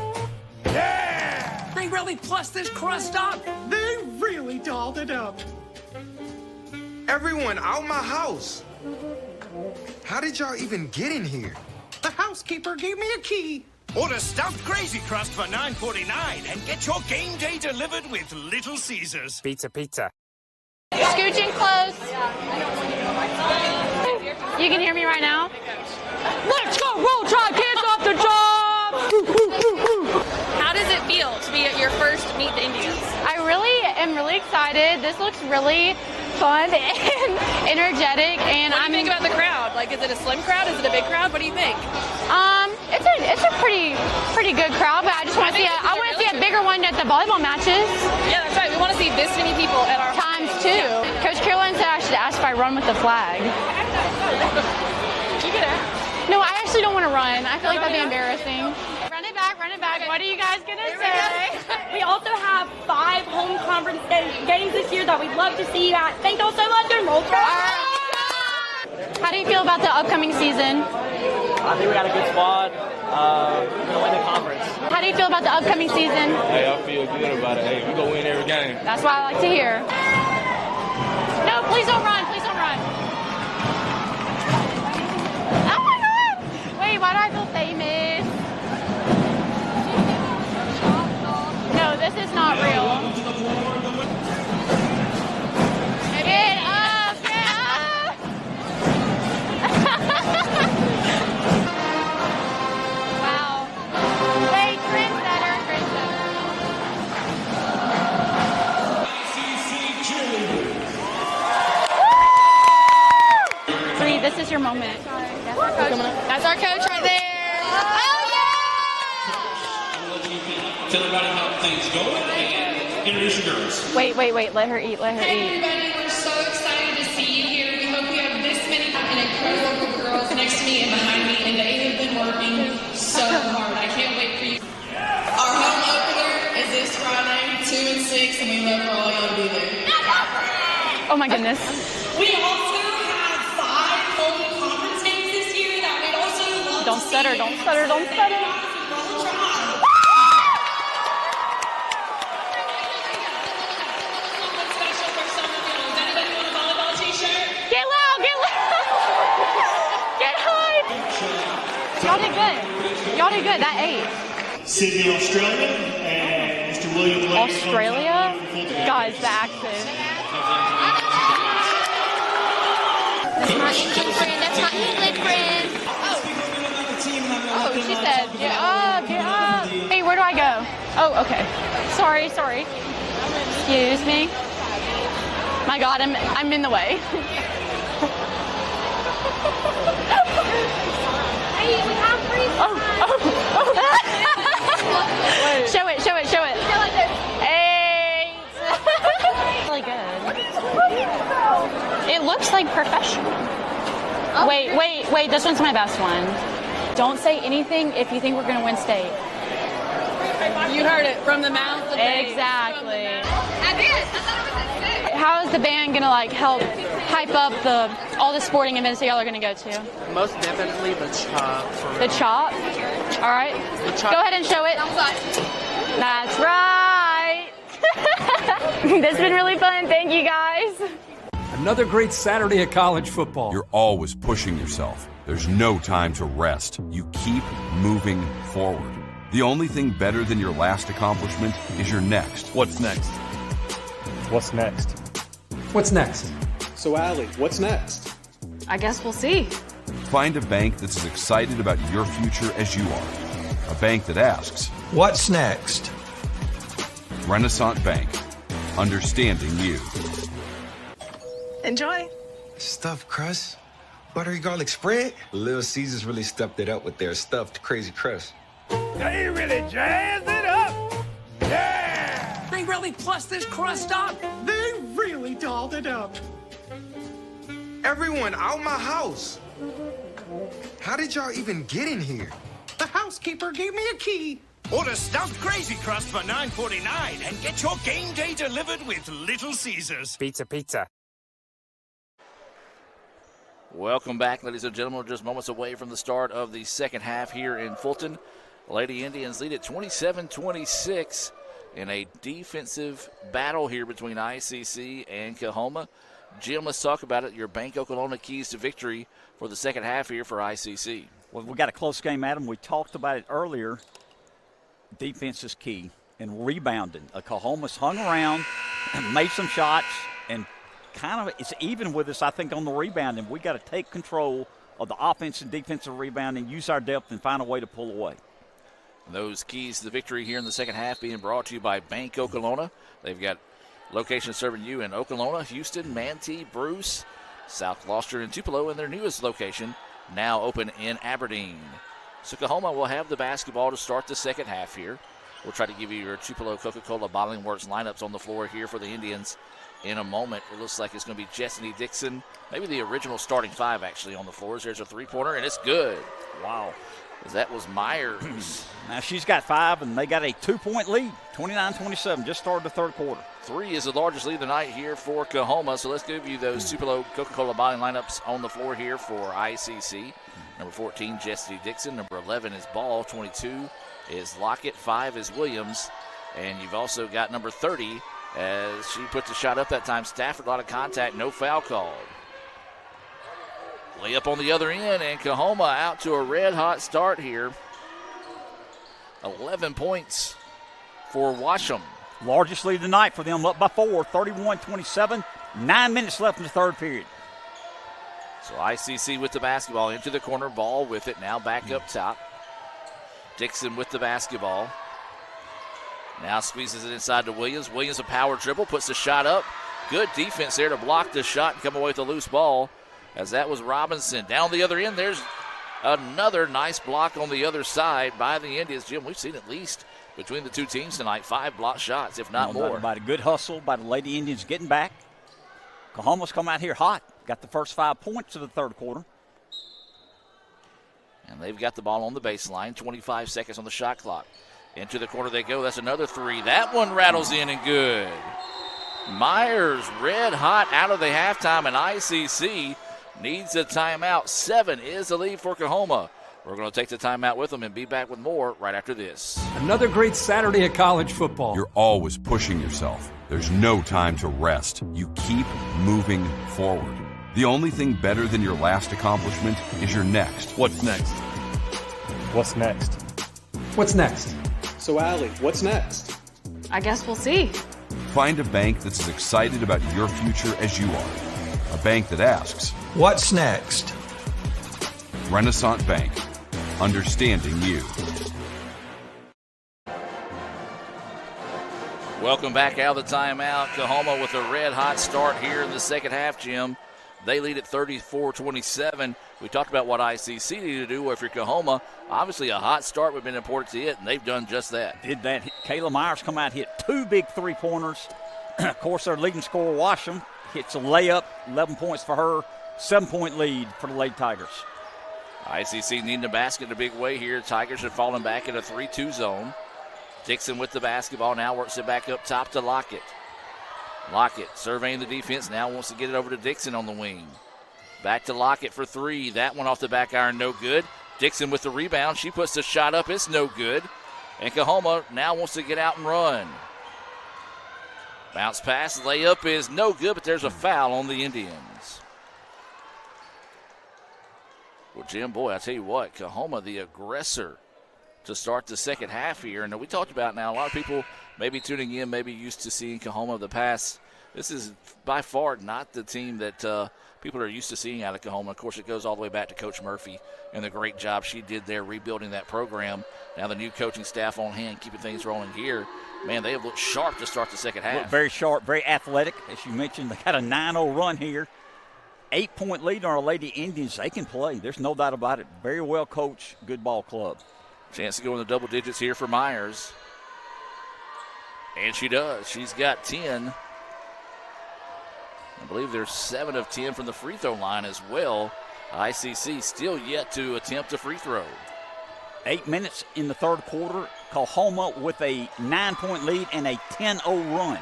Yeah! They really plussed this crust up. They really dolled it up. Everyone out my house. How did y'all even get in here? The housekeeper gave me a key. Order stuffed crazy crust for $9.49 and get your game day delivered with Little Caesars. Pizza, pizza. Scooching close. You can hear me right now? Let's go, roll tide, kids off the job! How does it feel to be at your first Meet the Indians? I really am really excited. This looks really fun and energetic. And what do you think about the crowd? Like, is it a slim crowd? Is it a big crowd? What do you think? It's a pretty good crowd, but I just want to see a bigger one at the volleyball matches. Yeah, that's right. We want to see this many people at our times too. Coach Caroline said I should ask if I run with the flag. You could ask. No, I actually don't want to run. I feel like that'd be embarrassing. Run it back. What are you guys gonna say? We also have 5 home conference games this year that we'd love to see you at. Thank y'all so much and roll tide. How do you feel about the upcoming season? I think we got a good squad. We're gonna win the conference. How do you feel about the upcoming season? Hey, I feel good about it. Hey, we're gonna win every game. That's what I like to hear. No, please don't run. Please don't run. Oh my God! Wait, why do I feel famous? No, this is not real. Get up! Get up! Wow. Wait, trendsetter. Bree, this is your moment. That's our coach right there. Oh yeah! Tell everybody how things go and introduce your girls. Wait. Let her eat. Hey everybody, we're so excited to see you here. We hope you have this many incredible group of girls next to me and behind me, and they have been working so hard. I can't wait for you. Our home opener is this Friday, 2 and 6, and we love for all y'all to be there. Oh my goodness. We also have 5 home conference games this year that we'd also love Don't stutter. Y'all did good. That 8. Sydney, Australia, and Mr. William Lane. Australia? Guys, the accent. That's my England friend. That's my England friend. Oh, she said, get up. Hey, where do I go? Oh, okay. Sorry. Excuse me. My God, I'm in the way. Hey, we have free time. Show it. Feel like this. 8. Really good. It looks like professional. Oh, wait. This one's my best one. Don't say anything if you think we're going to win state. You heard it from the mouth of babes. Exactly. I did. I thought it was at 6. How is the band going to help hype up all the sporting events that y'all are going to go to? Most definitely the chop. The chop? All right. Go ahead and show it. That's right. This has been really fun. Thank you, guys. Another great Saturday of college football. You're always pushing yourself. There's no time to rest. You keep moving forward. The only thing better than your last accomplishment is your next. What's next? What's next? What's next? So, Allie, what's next? I guess we'll see. Find a bank that's as excited about your future as you are. A bank that asks, what's next? Renaissance Bank. Understanding you. Enjoy. Stuffed crust, buttery garlic spread. Little Caesars really stepped it up with their stuffed crazy crust. They really jazzed it up. Yeah! They really plussed this crust up. They really dolled it up. Everyone out my house. How did y'all even get in here? The housekeeper gave me a key. Order stuffed Crazy Crust for $9.49 and get your game day delivered with Little Caesars. Pizza, pizza. Welcome back, ladies and gentlemen. We're just moments away from the start of the second half here in Fulton. Lady Indians lead at 27-26 in a defensive battle here between ICC and Coahoma. Jim, let's talk about it. Your Bank Oklahoma keys to victory for the second half here for ICC. Well, we got a close game, Adam. We talked about it earlier. Defense is key and rebounding. Coahoma's hung around and made some shots, and kind of it's even with us, I think, on the rebounding. We got to take control of the offense and defensive rebounding, use our depth, and find a way to pull away. Those keys to the victory here in the second half being brought to you by Bank Oklahoma. They've got locations serving you in Oklahoma, Houston, Manatee, Bruce, South Gloucester, and Tupelo, and their newest location now open in Aberdeen. So Coahoma will have the basketball to start the second half here. We'll try to give you your Tupelo Coca-Cola Bottling Works lineups on the floor here for the Indians in a moment. It looks like it's going to be Jessany Dixon, maybe the original starting five actually on the floors. There's a three-pointer, and it's good. Wow. That was Myers. Now she's got 5, and they got a 2-point lead, 29-27, just started the third quarter. 3 is the largest lead of the night here for Coahoma. So let's give you those Tupelo Coca-Cola bottling lineups on the floor here for ICC. Number 14, Jessany Dixon. Number 11 is Ball. 22 is Lockett. 5 is Williams. And you've also got number 30 as she put the shot up that time. Stafford, a lot of contact, no foul called. Layup on the other end, and Coahoma out to a red-hot start here. 11 points for Washam. Largest lead of the night for them, up by 4, 31-27. 9 minutes left in the third period. So ICC with the basketball into the corner, Ball with it, now back up top. Dixon with the basketball. Now squeezes it inside to Williams. Williams a power dribble, puts the shot up. Good defense there to block the shot and come away with a loose ball, as that was Robinson. Down the other end, there's another nice block on the other side by the Indians. Jim, we've seen at least between the two teams tonight 5 block shots, if not more. By a good hustle by the Lady Indians getting back. Coahoma's come out here hot. Got the first 5 points of the third quarter. And they've got the ball on the baseline. 25 seconds on the shot clock. Into the corner they go. That's another 3. That one rattles in and good. Myers red hot out of the halftime, and ICC needs a timeout. 7 is the lead for Coahoma. We're going to take the timeout with them and be back with more right after this. Another great Saturday of college football. You're always pushing yourself. There's no time to rest. You keep moving forward. The only thing better than your last accomplishment is your next. What's next? What's next? What's next? So, Allie, what's next? I guess we'll see. Find a bank that's as excited about your future as you are. A bank that asks, what's next? Renaissance Bank. Understanding you. Welcome back out of the timeout. Coahoma with a red-hot start here in the second half, Jim. They lead at 34-27. We talked about what ICC needed to do. Well, if you're Coahoma, obviously a hot start would have been important to it, and they've done just that. Did that. Kayla Myers come out, hit 2 big three-pointers. Of course, their leading scorer, Washam, hits a layup, 11 points for her, 7-point lead for the Lady Tigers. ICC needing a basket in a big way here. Tigers have fallen back in a 3-2 zone. Dixon with the basketball now works it back up top to Lockett. Lockett surveying the defense, now wants to get it over to Dixon on the wing. Back to Lockett for 3. That one off the back iron, no good. Dixon with the rebound. She puts the shot up. It's no good. And Coahoma now wants to get out and run. Bounce pass, layup is no good, but there's a foul on the Indians. Well, Jim, boy, I tell you what, Coahoma, the aggressor to start the second half here. And we talked about now, a lot of people maybe tuning in, maybe used to seeing Coahoma of the past. This is by far not the team that people are used to seeing out of Coahoma. Of course, it goes all the way back to Coach Murphy and the great job she did there rebuilding that program. Now the new coaching staff on hand, keeping things rolling here. Man, they have looked sharp to start the second half. Looked very sharp, very athletic. As you mentioned, they got a 9-0 run here. 8-point lead on our Lady Indians. They can play. There's no doubt about it. Very well coached, good ball club. Chance to go in the double digits here for Myers. And she does. She's got 10. I believe there's 7 of 10 from the free throw line as well. ICC still yet to attempt a free throw. 8 minutes in the third quarter. Coahoma with a 9-point lead and a 10-0 run.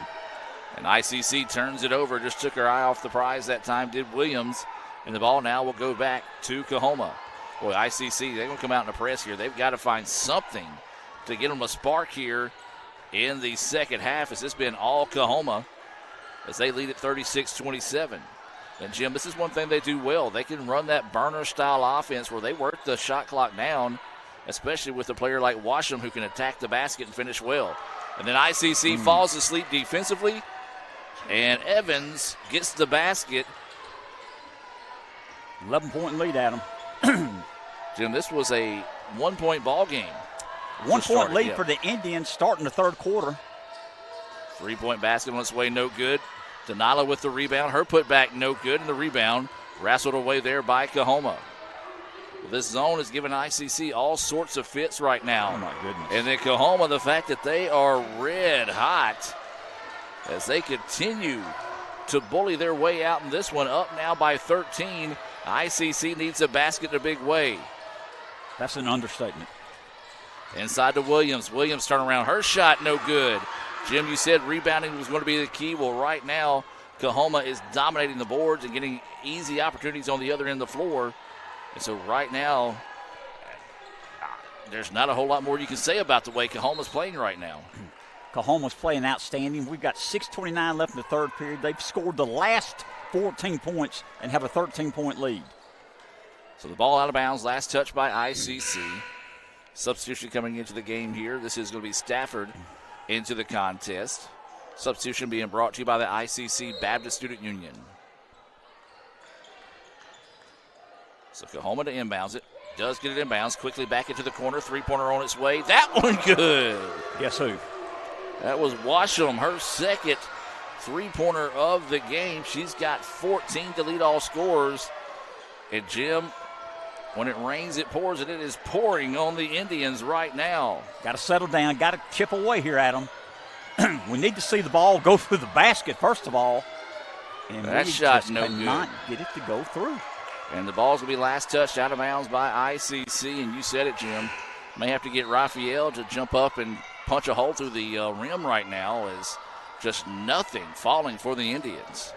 And ICC turns it over. Just took her eye off the prize that time, did Williams. And the ball now will go back to Coahoma. Boy, ICC, they're going to come out in the press here. They've got to find something to get them a spark here in the second half. As this been all Coahoma as they lead at 36-27. And, Jim, this is one thing they do well. They can run that burner-style offense where they work the shot clock down, especially with a player like Washam who can attack the basket and finish well. And then ICC falls asleep defensively, and Evans gets the basket. 11-point lead, Adam. Jim, this was a 1-point ball game. 1-point lead for the Indians starting the third quarter. 3-point basket on its way, no good. Denala with the rebound. Her putback, no good. And the rebound wrestled away there by Coahoma. This zone is giving ICC all sorts of fits right now. Oh, my goodness. And then Coahoma, the fact that they are red hot as they continue to bully their way out in this one, up now by 13. ICC needs a basket in a big way. That's an understatement. Inside to Williams. Williams turn around. Her shot, no good. Jim, you said rebounding was going to be the key. Well, right now, Coahoma is dominating the boards and getting easy opportunities on the other end of the floor. And so right now, there's not a whole lot more you can say about the way Coahoma's playing right now. Coahoma's playing outstanding. We've got 6:29 left in the third period. They've scored the last 14 points and have a 13-point lead. So the ball out of bounds, last touch by ICC. Substitution coming into the game here. This is going to be Stafford into the contest. Substitution being brought to you by the ICC Baptist Student Union. So Coahoma to inbounds it. Does get it inbounds. Quickly back into the corner. Three-pointer on its way. That one good. Guess who? That was Washam, her second three-pointer of the game. She's got 14 to lead all scorers. And Jim, when it rains, it pours, and it is pouring on the Indians right now. Got to settle down. Got to chip away here, Adam. We need to see the ball go through the basket, first of all. And that shot no good. Cannot get it to go through. And the ball's going to be last touched out of bounds by ICC. And you said it, Jim. May have to get Raphael to jump up and punch a hole through the rim right now, as just nothing falling for the Indians.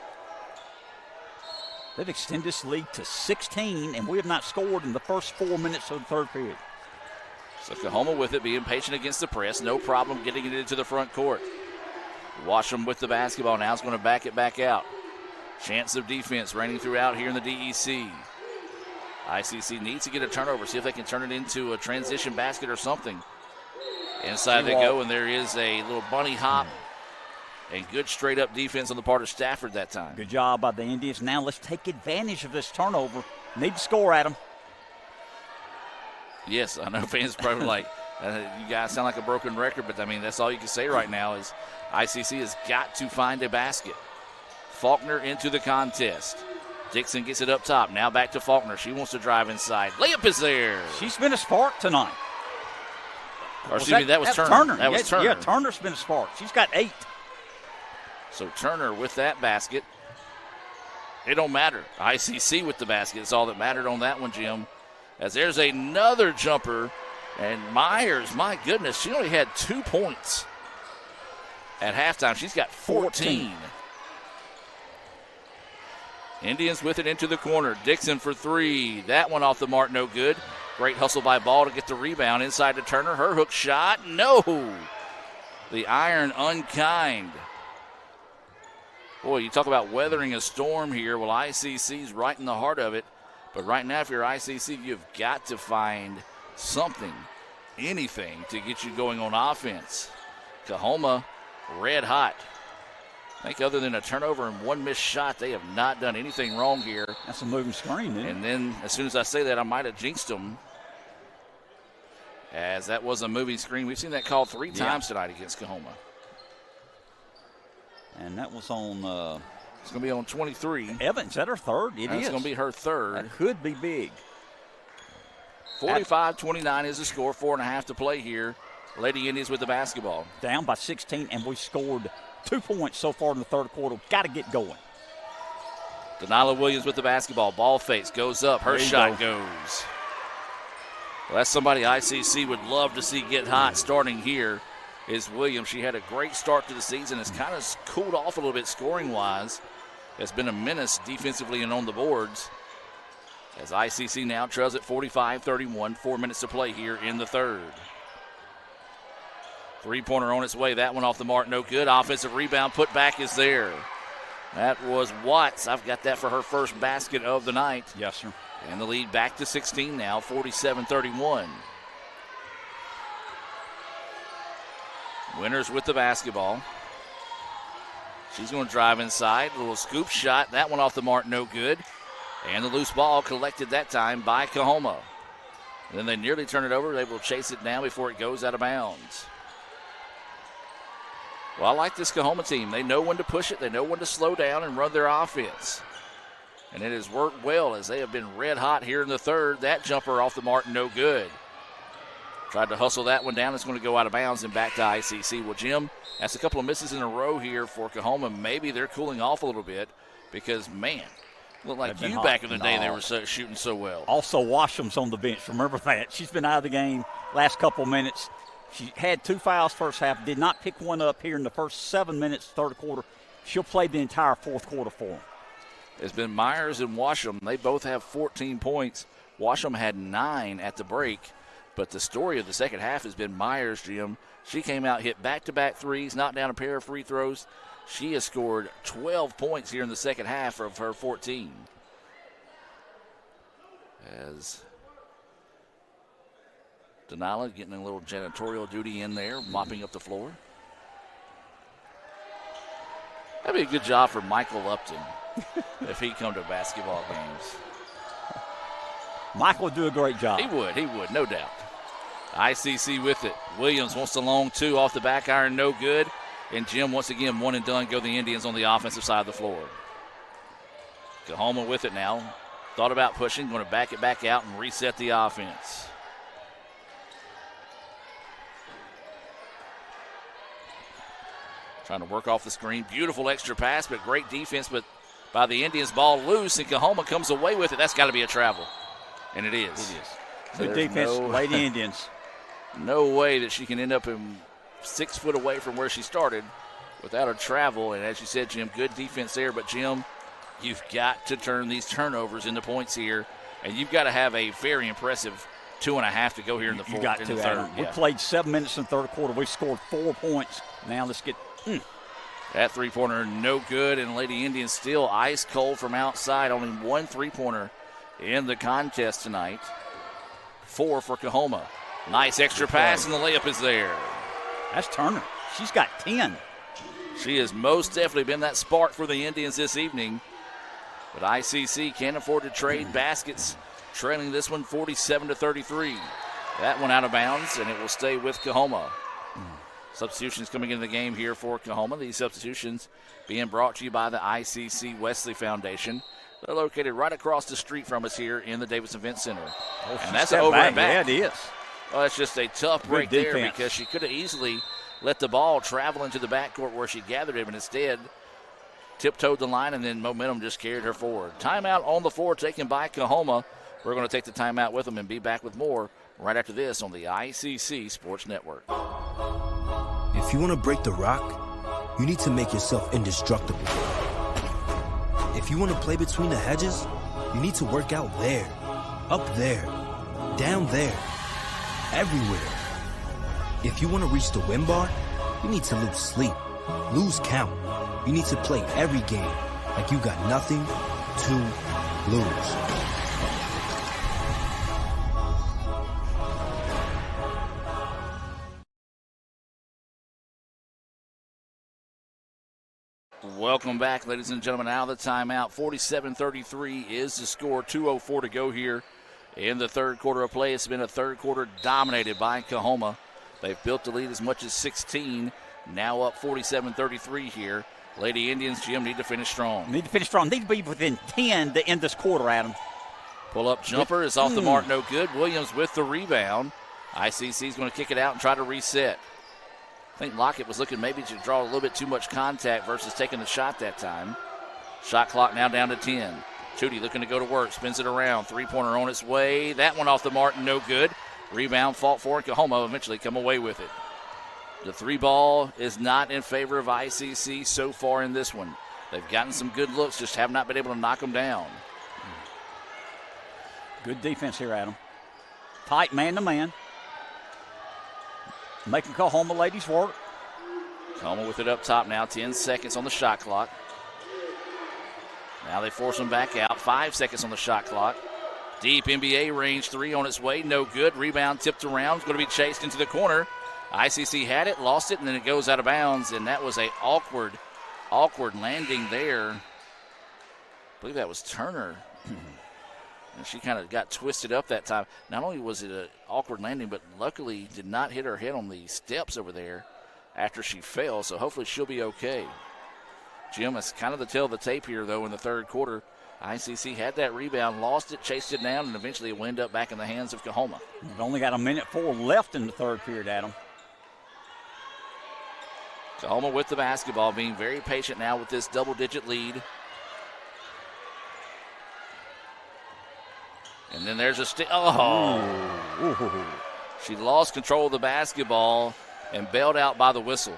They've extended this lead to 16, and we have not scored in the first 4 minutes of the third period. So Coahoma with it, being patient against the press. No problem getting it into the front court. Washam with the basketball now. Is going to back it back out. Chance of defense reigning throughout here in the DEC. ICC needs to get a turnover, see if they can turn it into a transition basket or something. Inside they go, and there is a little bunny hop. And good straight-up defense on the part of Stafford that time. Good job by the Indians. Now let's take advantage of this turnover. Need to score, Adam. Yes, I know fans probably like, you guys sound like a broken record, but, I mean, that's all you can say right now is ICC has got to find a basket. Faulkner into the contest. Dixon gets it up top. Now back to Faulkner. She wants to drive inside. Layup is there. She's been a spark tonight. Or excuse me, that was Turner. That was Turner. Yeah, Turner's been a spark. She's got 8. So Turner with that basket. It don't matter. ICC with the basket is all that mattered on that one, Jim. As there's another jumper. And Myers, my goodness, she only had 2 points at halftime. She's got 14. Indians with it into the corner. Dixon for 3. That one off the mark, no good. Great hustle by Ball to get the rebound inside to Turner. Her hook shot, no. The iron unkind. Boy, you talk about weathering a storm here. Well, ICC's right in the heart of it. But right now, if you're ICC, you've got to find something, anything, to get you going on offense. Coahoma, red hot. I think other than a turnover and one missed shot, they have not done anything wrong here. That's a moving screen, isn't it? And then as soon as I say that, I might have jinxed them, as that was a moving screen. We've seen that called 3 times tonight against Coahoma. And that was on... it's going to be on 23. Evans, is that her third? It is. It's going to be her third. That could be big. 45-29 is the score. 4.5 to play here. Lady Indians with the basketball. Down by 16, and we scored 2 points so far in the third quarter. Got to get going. Denila Williams with the basketball. Ball fakes, goes up. Her shot goes. Well, that's somebody ICC would love to see get hot starting here is Williams. She had a great start to the season. It's kind of cooled off a little bit scoring-wise. It's been a menace defensively and on the boards. As ICC now trails at 45-31, 4 minutes to play here in the third. Three-pointer on its way. That one off the mark, no good. Offensive rebound put back is there. That was Watts. I've got that for her first basket of the night. Yes, sir. And the lead back to 16 now, 47-31. Winters with the basketball. She's going to drive inside. A little scoop shot. That one off the mark, no good. And the loose ball collected that time by Coahoma. And then they nearly turn it over. They will chase it down before it goes out of bounds. Well, I like this Coahoma team. They know when to push it. They know when to slow down and run their offense. And it has worked well as they have been red hot here in the third. That jumper off the mark, no good. Tried to hustle that one down. It's going to go out of bounds and back to ICC. Well, Jim, that's a couple of misses in a row here for Coahoma. Maybe they're cooling off a little bit because, man, looked like you back in the day they were shooting so well. Also, Washam's on the bench. Remember that. She's been out of the game last couple of minutes. She had 2 fouls first half, did not pick one up here in the first 7 minutes, third quarter. She'll play the entire fourth quarter for them. It's been Myers and Washam. They both have 14 points. Washam had 9 at the break. But the story of the second half has been Myers, Jim. She came out, hit back-to-back threes, knocked down a pair of free throws. She has scored 12 points here in the second half of her 14. As Denala getting a little janitorial duty in there, mopping up the floor. That'd be a good job for Michael Upton if he come to basketball games. Michael would do a great job. He would, no doubt. ICC with it. Williams wants the long two off the back iron, no good. And Jim, once again, one and done, go the Indians on the offensive side of the floor. Coahoma with it now. Thought about pushing, going to back it back out and reset the offense. Trying to work off the screen. Beautiful extra pass, but great defense. But by the Indians, ball loose, and Coahoma comes away with it. That's got to be a travel. And it is. It is. Good defense, Lady Indians. No way that she can end up 6 foot away from where she started without a travel. And as you said, Jim, good defense there. But, Jim, you've got to turn these turnovers into points here. And you've got to have a very impressive 2.5 to go here in the fourth. You got to, third. We played 7 minutes in the third quarter. We scored 4 points. Now let's get that three-pointer no good, and Lady Indians still ice cold from outside. Only 1 three-pointer in the contest tonight. 4 for Coahoma. Nice extra pass, and the layup is there. That's Turner. She's got 10. She has most definitely been that spark for the Indians this evening. But ICC can't afford to trade baskets, trailing this one 47-33. That one out of bounds, and it will stay with Coahoma. Substitutions coming into the game here for Coahoma. These substitutions being brought to you by the ICC Wesley Foundation. They're located right across the street from us here in the Davis Event Center. And that's over and back. Yeah, it is. Well, it's just a tough break there because she could have easily let the ball travel into the backcourt where she gathered it, but instead tiptoed the line, and then momentum just carried her forward. Timeout on the floor taken by Coahoma. We're going to take the timeout with them and be back with more right after this on the ICC Sports Network. If you want to break the rock, you need to make yourself indestructible. If you want to play between the hedges, you need to work out there, up there, down there, everywhere. If you want to reach the win bar, you need to lose sleep, lose count. You need to play every game like you got nothing to lose. Welcome back, ladies and gentlemen. Out of the timeout, 47-33 is the score. 2:04 to go here in the third quarter of play. It's been a third quarter dominated by Coahoma. They've built the lead as much as 16. Now up 47-33 here. Lady Indians, Jim, need to finish strong. Need to be within 10 to end this quarter, Adam. Pull-up jumper is off the mark, no good. Williams with the rebound. ICC is going to kick it out and try to reset. I think Lockett was looking maybe to draw a little bit too much contact versus taking the shot that time. Shot clock now down to 10. Tootie looking to go to work, spins it around. Three-pointer on its way. That one off the mark, no good. Rebound fought for, and Coahoma eventually come away with it. The 3 ball is not in favor of ICC so far in this one. They've gotten some good looks, just have not been able to knock them down. Good defense here, Adam. Tight man-to-man. Making Coahoma ladies work. Coahoma with it up top now. 10 seconds on the shot clock. Now they force them back out. 5 seconds on the shot clock. Deep NBA range 3 on its way. No good. Rebound tipped around. It's going to be chased into the corner. ICC had it, lost it, and then it goes out of bounds. And that was a awkward landing there. I believe that was Turner. And she kind of got twisted up that time. Not only was it an awkward landing, but luckily did not hit her head on the steps over there after she fell. So hopefully she'll be okay. Jim, it's kind of the tail of the tape here, though, in the third quarter. ICC had that rebound, lost it, chased it down, and eventually it will end up back in the hands of Coahoma. We've only got 1:04 left in the third period, Adam. Coahoma with the basketball, being very patient now with this double-digit lead. And then there's a She lost control of the basketball and bailed out by the whistle.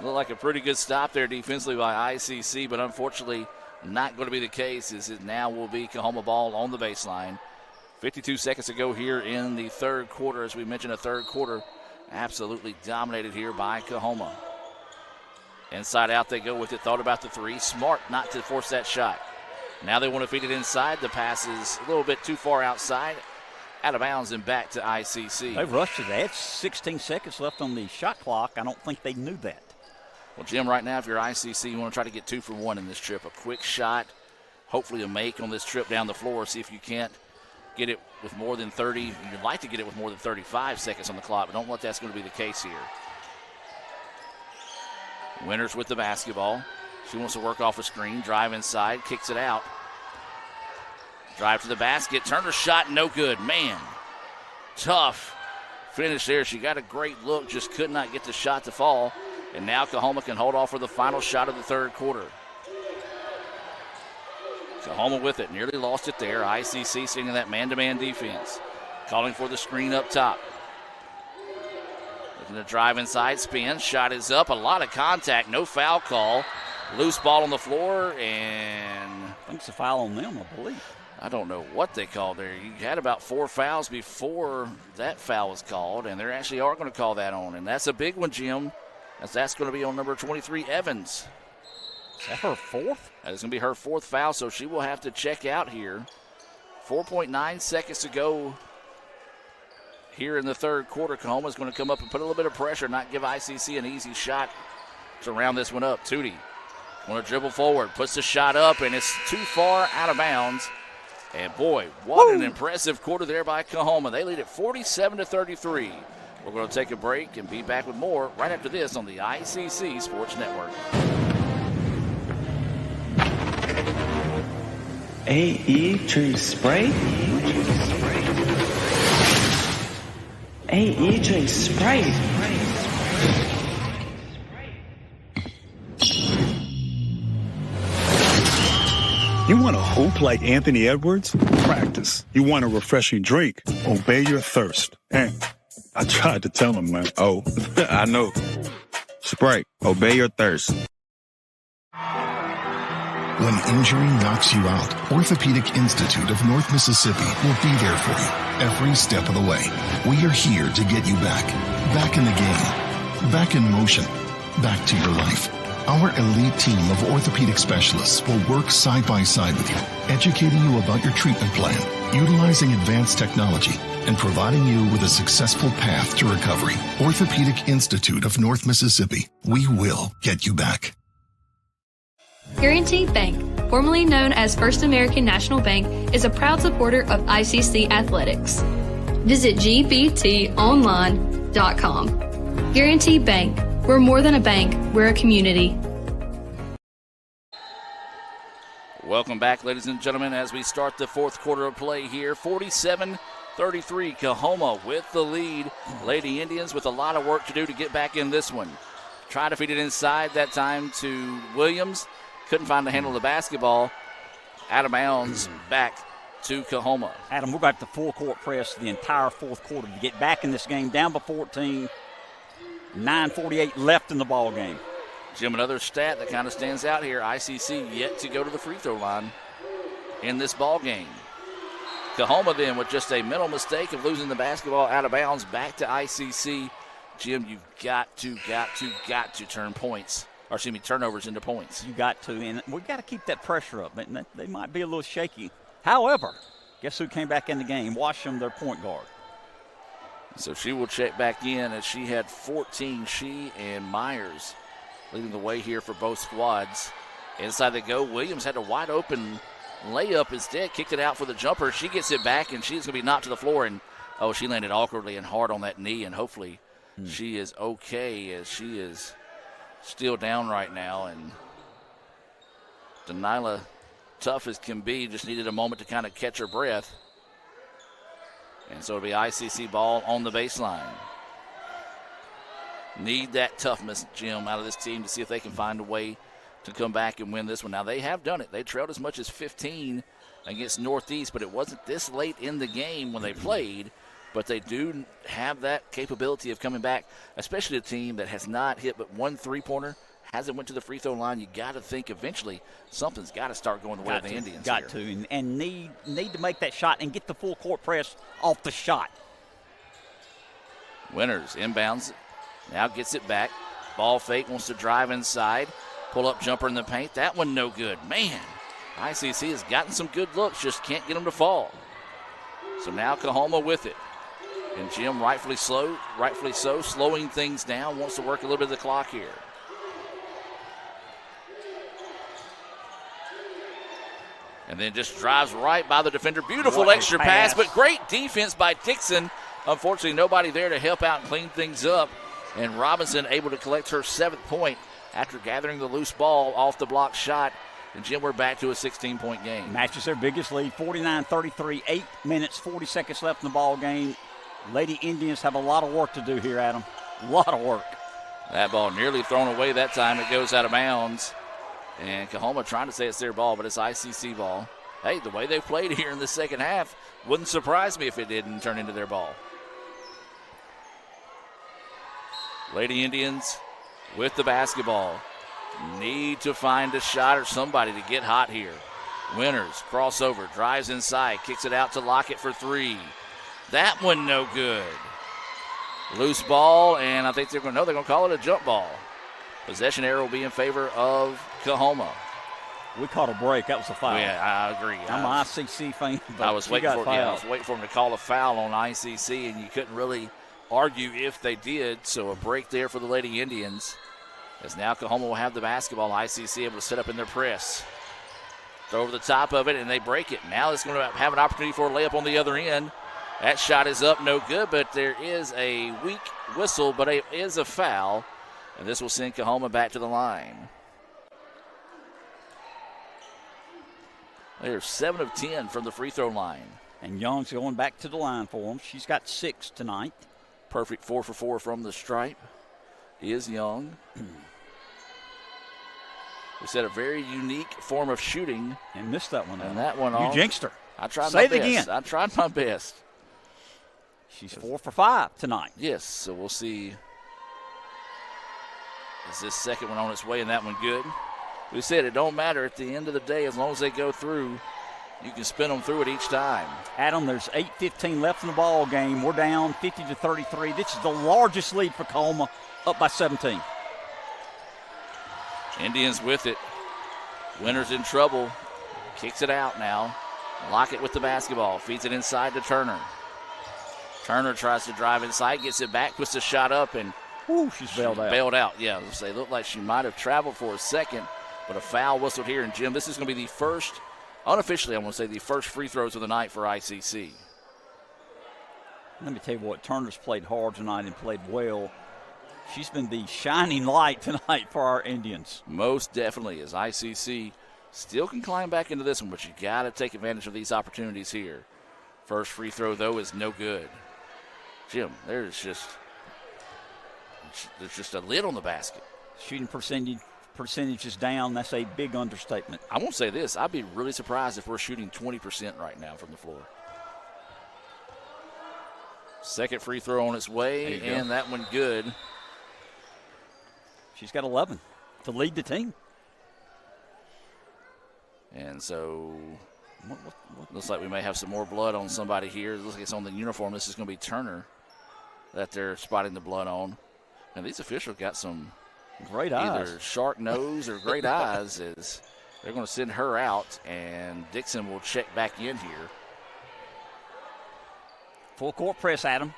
Looked like a pretty good stop there defensively by ICC, but unfortunately not going to be the case, as it now will be Coahoma ball on the baseline. 52 seconds to go here in the third quarter. As we mentioned, a third quarter absolutely dominated here by Coahoma. Inside out they go with it. Thought about the 3. Smart not to force that shot. Now they want to feed it inside. The pass is a little bit too far outside. Out of bounds and back to ICC. They've rushed it. They had 16 seconds left on the shot clock. I don't think they knew that. Well, Jim, right now, if you're ICC, you want to try to get 2 for 1 in this trip. A quick shot, hopefully a make on this trip down the floor. See if you can't get it with more than 30. You'd like to get it with more than 35 seconds on the clock, but don't let that's going to be the case here. Winters with the basketball. She wants to work off a screen, drive inside, kicks it out. Drive to the basket. Turner shot, no good. Man, tough finish there. She got a great look, just could not get the shot to fall. And now Coahoma can hold off for the final shot of the third quarter. Coahoma with it. Nearly lost it there. ICC singing that man-to-man defense. Calling for the screen up top. Looking to drive inside, spin. Shot is up. A lot of contact. No foul call. Loose ball on the floor, and I think it's a foul on them, I believe. I don't know what they called there. You had about 4 fouls before that foul was called, and they actually are going to call that on. And that's a big one, Jim, as that's going to be on number 23, Evans. Is that her 4th? That is going to be her 4th foul, so she will have to check out here. 4.9 seconds to go here in the third quarter. Coahoma is going to come up and put a little bit of pressure, not give ICC an easy shot to round this one up. Tootie want to dribble forward, puts the shot up, and it's too far out of bounds. And boy, what an impressive quarter there by Coahoma. They lead at 47-33. We're going to take a break and be back with more right after this on the ICC Sports Network. AE Tree Spray? AE Tree Spray. You want to hoop like Anthony Edwards? Practice. You want a refreshing drink? Obey your thirst. And I tried to tell him, man. Oh, I know. Sprite, obey your thirst. When injury knocks you out, Orthopedic Institute of North Mississippi will be there for you every step of the way. We are here to get you back. Back in the game. Back in motion. Back to your life. Our elite team of orthopedic specialists will work side by side with you, educating you about your treatment plan, utilizing advanced technology, and providing you with a successful path to recovery. Orthopedic Institute of North Mississippi. We will get you back. Guaranty Bank, formerly known as First American National Bank, is a proud supporter of ICC Athletics. Visit gbtonline.com. Guaranty Bank. We're more than a bank, we're a community. Welcome back, ladies and gentlemen, as we start the fourth quarter of play here. 47-33, Coahoma with the lead. Lady Indians with a lot of work to do to get back in this one. Try to feed it inside that time to Williams. Couldn't find the handle of the basketball. Out of bounds back to Coahoma. Adam, we're going to have to full court press the entire fourth quarter to get back in this game, down by 14, 9:48 left in the ball game. Jim, another stat that kind of stands out here, ICC yet to go to the free throw line in this ball game. Coahoma then with just a mental mistake of losing the basketball out of bounds back to ICC. Jim, you've got to turn points, or excuse me, turnovers into points. You got to, and we've got to keep that pressure up. They might be a little shaky. However, guess who came back in the game? Washam, their point guard. So she will check back in as she had 14. She and Myers leading the way here for both squads. Inside they go. Williams had a wide open layup instead, kicked it out for the jumper. She gets it back, and she's going to be knocked to the floor. And, she landed awkwardly and hard on that knee, and hopefully she is okay as she is still down right now. And Delilah, tough as can be, just needed a moment to kind of catch her breath. And so it'll be ICC ball on the baseline. Need that toughness, Jim, out of this team to see if they can find a way to come back and win this one. Now, they have done it. They trailed as much as 15 against Northeast, but it wasn't this late in the game when they played. But they do have that capability of coming back, especially a team that has not hit but one three-pointer, hasn't went to the free throw line. You got to think eventually something's got to start going the way of the Indians. Got to, and need to make that shot and get the full court press off the shot. Winters inbounds, now gets it back. Ball fake, wants to drive inside. Pull-up jumper in the paint. That one no good. Man, ICC has gotten some good looks, just can't get them to fall. So now Coahoma with it. And Jim rightfully so, slowing things down, wants to work a little bit of the clock here. And then just drives right by the defender. Beautiful extra pass, but great defense by Dixon. Unfortunately, nobody there to help out and clean things up. And Robinson able to collect her 7th point after gathering the loose ball off the block shot. And, Jim, we're back to a 16-point game. Matches their biggest lead, 49-33, 8 minutes, 40 seconds left in the ball game. Lady Indians have a lot of work to do here, Adam. A lot of work. That ball nearly thrown away that time. It goes out of bounds. And Coahoma trying to say it's their ball, but it's ICC ball. Hey, the way they played here in the second half wouldn't surprise me if it didn't turn into their ball. Lady Indians with the basketball. Need to find a shot or somebody to get hot here. Winters, crossover, drives inside, kicks it out to Lockett for 3. That one no good. Loose ball, and I think they're going to call it a jump ball. Possession error will be in favor of Coahoma. We caught a break. That was a foul. Yeah, I agree. I'm an ICC fan. I was waiting for him to call a foul on ICC, and you couldn't really argue if they did. So a break there for the Lady Indians. As now Coahoma will have the basketball. ICC able to set up in their press. Throw over the top of it, and they break it. Now it's going to have an opportunity for a layup on the other end. That shot is up, no good, but there is a weak whistle, but it is a foul. And this will send Coahoma back to the line. They're 7 of 10 from the free throw line. And Young's going back to the line for them. She's got 6 tonight. Perfect 4 for 4 from the stripe is Young. We said a very unique form of shooting. And missed that one. And that one off. You jinxed her. I tried Say my it best. again. I tried my best. She's 4 for 5 tonight. Yes, so we'll see. Is this second one on its way and that one good? We said it don't matter at the end of the day as long as they go through. You can spin them through it each time. Adam, there's 8:15 left in the ball game. We're down 50-33. This is the largest lead for Coahoma, up by 17. Indians with it. Winters in trouble. Kicks it out now. Lockett with the basketball. Feeds it inside to Turner. Turner tries to drive inside, gets it back, puts the shot up, and she's bailed out. Bailed out, yeah. They looked like she might have traveled for a second, but a foul whistled here. And, Jim, this is going to be the first, unofficially, I want to say, the first free throws of the night for ICC. Let me tell you what, Turner's played hard tonight and played well. She's been the shining light tonight for our Indians. Most definitely, as ICC still can climb back into this one, but you got to take advantage of these opportunities here. First free throw, though, is no good. Jim, there's just a lid on the basket. Shooting percentage percentage is down, that's a big understatement. I won't say this. I'd be really surprised if we're shooting 20% right now from the floor. Second free throw on its way, and that one good. She's got 11 to lead the team. And so looks like we may have some more blood on somebody here. Looks like it's on the uniform. This is going to be Turner that they're spotting the blood on. And these officials got some great eyes. Either shark nose or great eyes, as they're going to send her out, and Dixon will check back in here. Full court press, Adam.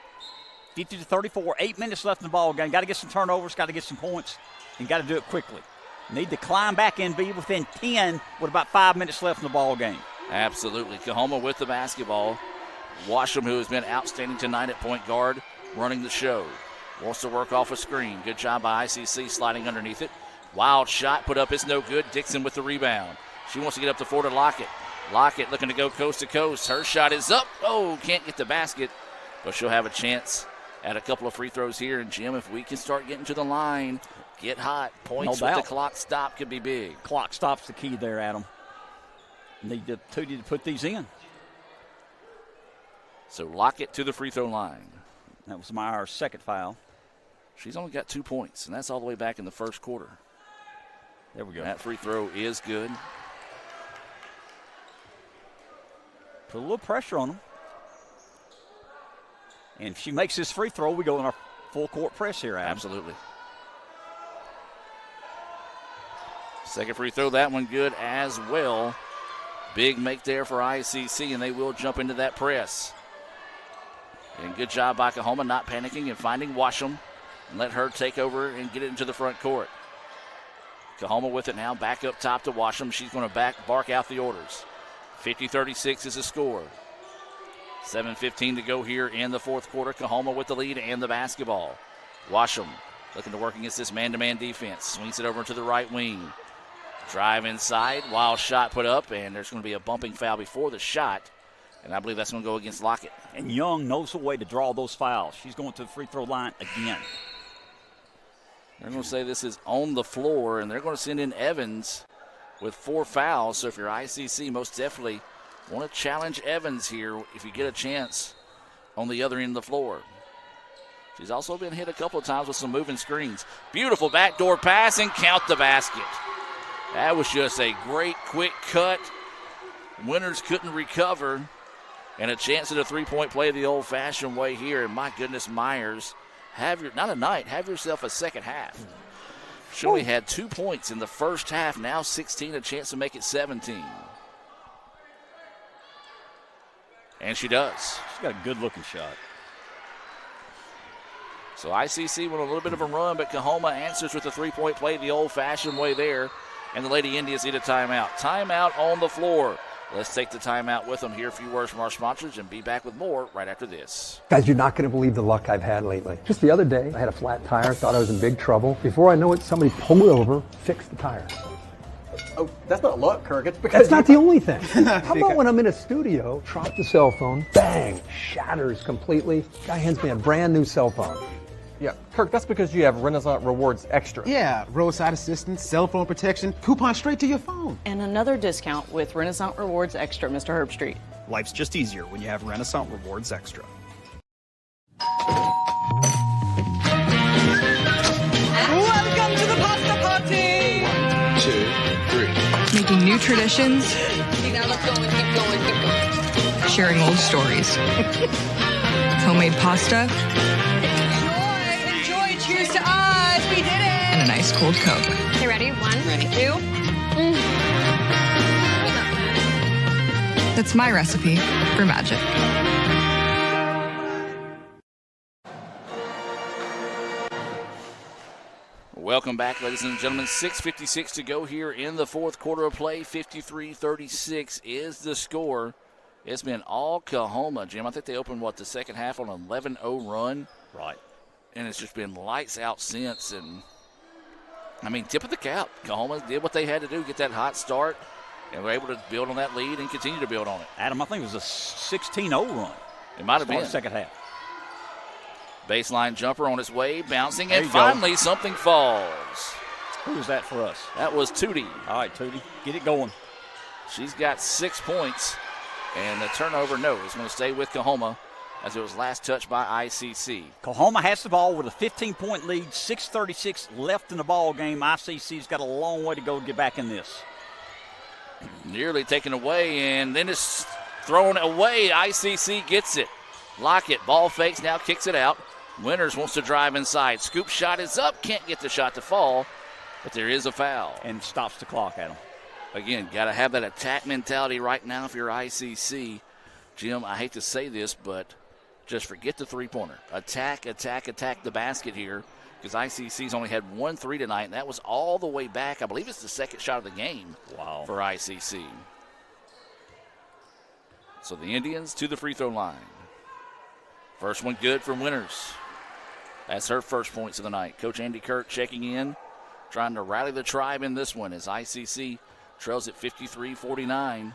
50-34, 8 minutes left in the ball game. Got to get some turnovers, got to get some points, and got to do it quickly. Need to climb back and be within 10 with about 5 minutes left in the ball game. Absolutely. Coahoma with the basketball. Washam, who has been outstanding tonight at point guard, running the show. Wants to work off a screen. Good job by ICC sliding underneath it. Wild shot put up. It's no good. Dixon with the rebound. She wants to get up the floor to Lockett. Lockett looking to go coast to coast. Her shot is up. Oh, can't get the basket. But she'll have a chance at a couple of free throws here. And, Jim, if we can start getting to the line, get hot, points with the clock stop could be big. Clock stop's the key there, Adam. Need to put these in. So Lockett to the free throw line. That was Meyer's second foul. She's only got 2 points, and that's all the way back in the first quarter. There we go. That free throw is good. Put a little pressure on them. And if she makes this free throw, we go in our full court press here, Adam. Absolutely. Second free throw, that one good as well. Big make there for ICC, and they will jump into that press. And good job by Coahoma not panicking and finding Washam and let her take over and get it into the front court. Coahoma with it now, back up top to Washam. She's going to bark out the orders. 50-36 is the score. 7:15 to go here in the fourth quarter. Coahoma with the lead and the basketball. Washam looking to work against this man-to-man defense. Swings it over to the right wing. Drive inside, wild shot put up, and there's going to be a bumping foul before the shot. And I believe that's going to go against Lockett. And Young knows the way to draw those fouls. She's going to the free throw line again. They're going to say this is on the floor, and they're going to send in Evans with 4 fouls. So if you're ICC, most definitely want to challenge Evans here if you get a chance on the other end of the floor. She's also been hit a couple of times with some moving screens. Beautiful backdoor pass, and count the basket. That was just a great quick cut. Winters couldn't recover. And a chance at a three-point play the old-fashioned way here. And my goodness, Myers, have yourself a second half. She only had 2 points in the first half. Now 16, a chance to make it 17. And she does. She's got a good-looking shot. So ICC went a little bit of a run, but Coahoma answers with a three-point play the old-fashioned way there. And the Lady Indians need a timeout. Timeout on the floor. Let's take the timeout with them. Hear a few words from our sponsors and be back with more right after this. Guys, you're not going to believe the luck I've had lately. Just the other day, I had a flat tire, thought I was in big trouble. Before I know it, somebody pulled over, fixed the tire. Oh, that's not luck, Kirk. It's because that's not the only thing. How about when I'm in a studio, drop the cell phone, bang, shatters completely. Guy hands me a brand new cell phone. Yeah, Kirk, that's because you have Renaissance Rewards Extra. Yeah, roadside assistance, cell phone protection, coupon straight to your phone. And another discount with Renaissance Rewards Extra, Mr. Herbstreit. Life's just easier when you have Renaissance Rewards Extra. Welcome to the pasta party! 1, 2, 3. Making new traditions. Okay, now let's go and keep going, keep going. Sharing old stories. Homemade pasta. Enjoy, cheers to us, we did it! And a nice cold Coke. Okay, ready? 1, 2. That's my recipe for magic. Welcome back, ladies and gentlemen. 6:56 to go here in the fourth quarter of play. 53-36 is the score. It's been all Coahoma, Jim. I think they opened, the second half on an 11-0 run. Right. And it's just been lights out since. And, tip of the cap. Coahoma did what they had to do, get that hot start, and were able to build on that lead and continue to build on it. Adam, I think it was a 16-0 run. It might have been. Second half. Baseline jumper on its way, bouncing, and finally something falls. Who was that for us? That was Tootie. All right, Tootie, get it going. She's got 6 points, and the turnover, no, is going to stay with Coahoma as it was last touched by ICC. Coahoma has the ball with a 15-point lead, 6:36 left in the ball game. ICC's got a long way to go to get back in this. Nearly taken away, and then it's thrown away. ICC gets it. Lockett, ball fakes, now kicks it out. Winters wants to drive inside. Scoop shot is up, can't get the shot to fall, but there is a foul. And stops the clock, Adam. Again, got to have that attack mentality right now if you're ICC. Jim, I hate to say this, but just forget the three-pointer. Attack the basket here, because ICC's only had 1 3 tonight, and that was all the way back. I believe it's the second shot of the game for ICC. So the Indians to the free throw line. First one good for Winters. That's her first points of the night. Coach Andy Kirk checking in, trying to rally the tribe in this one as ICC trails at 53-49.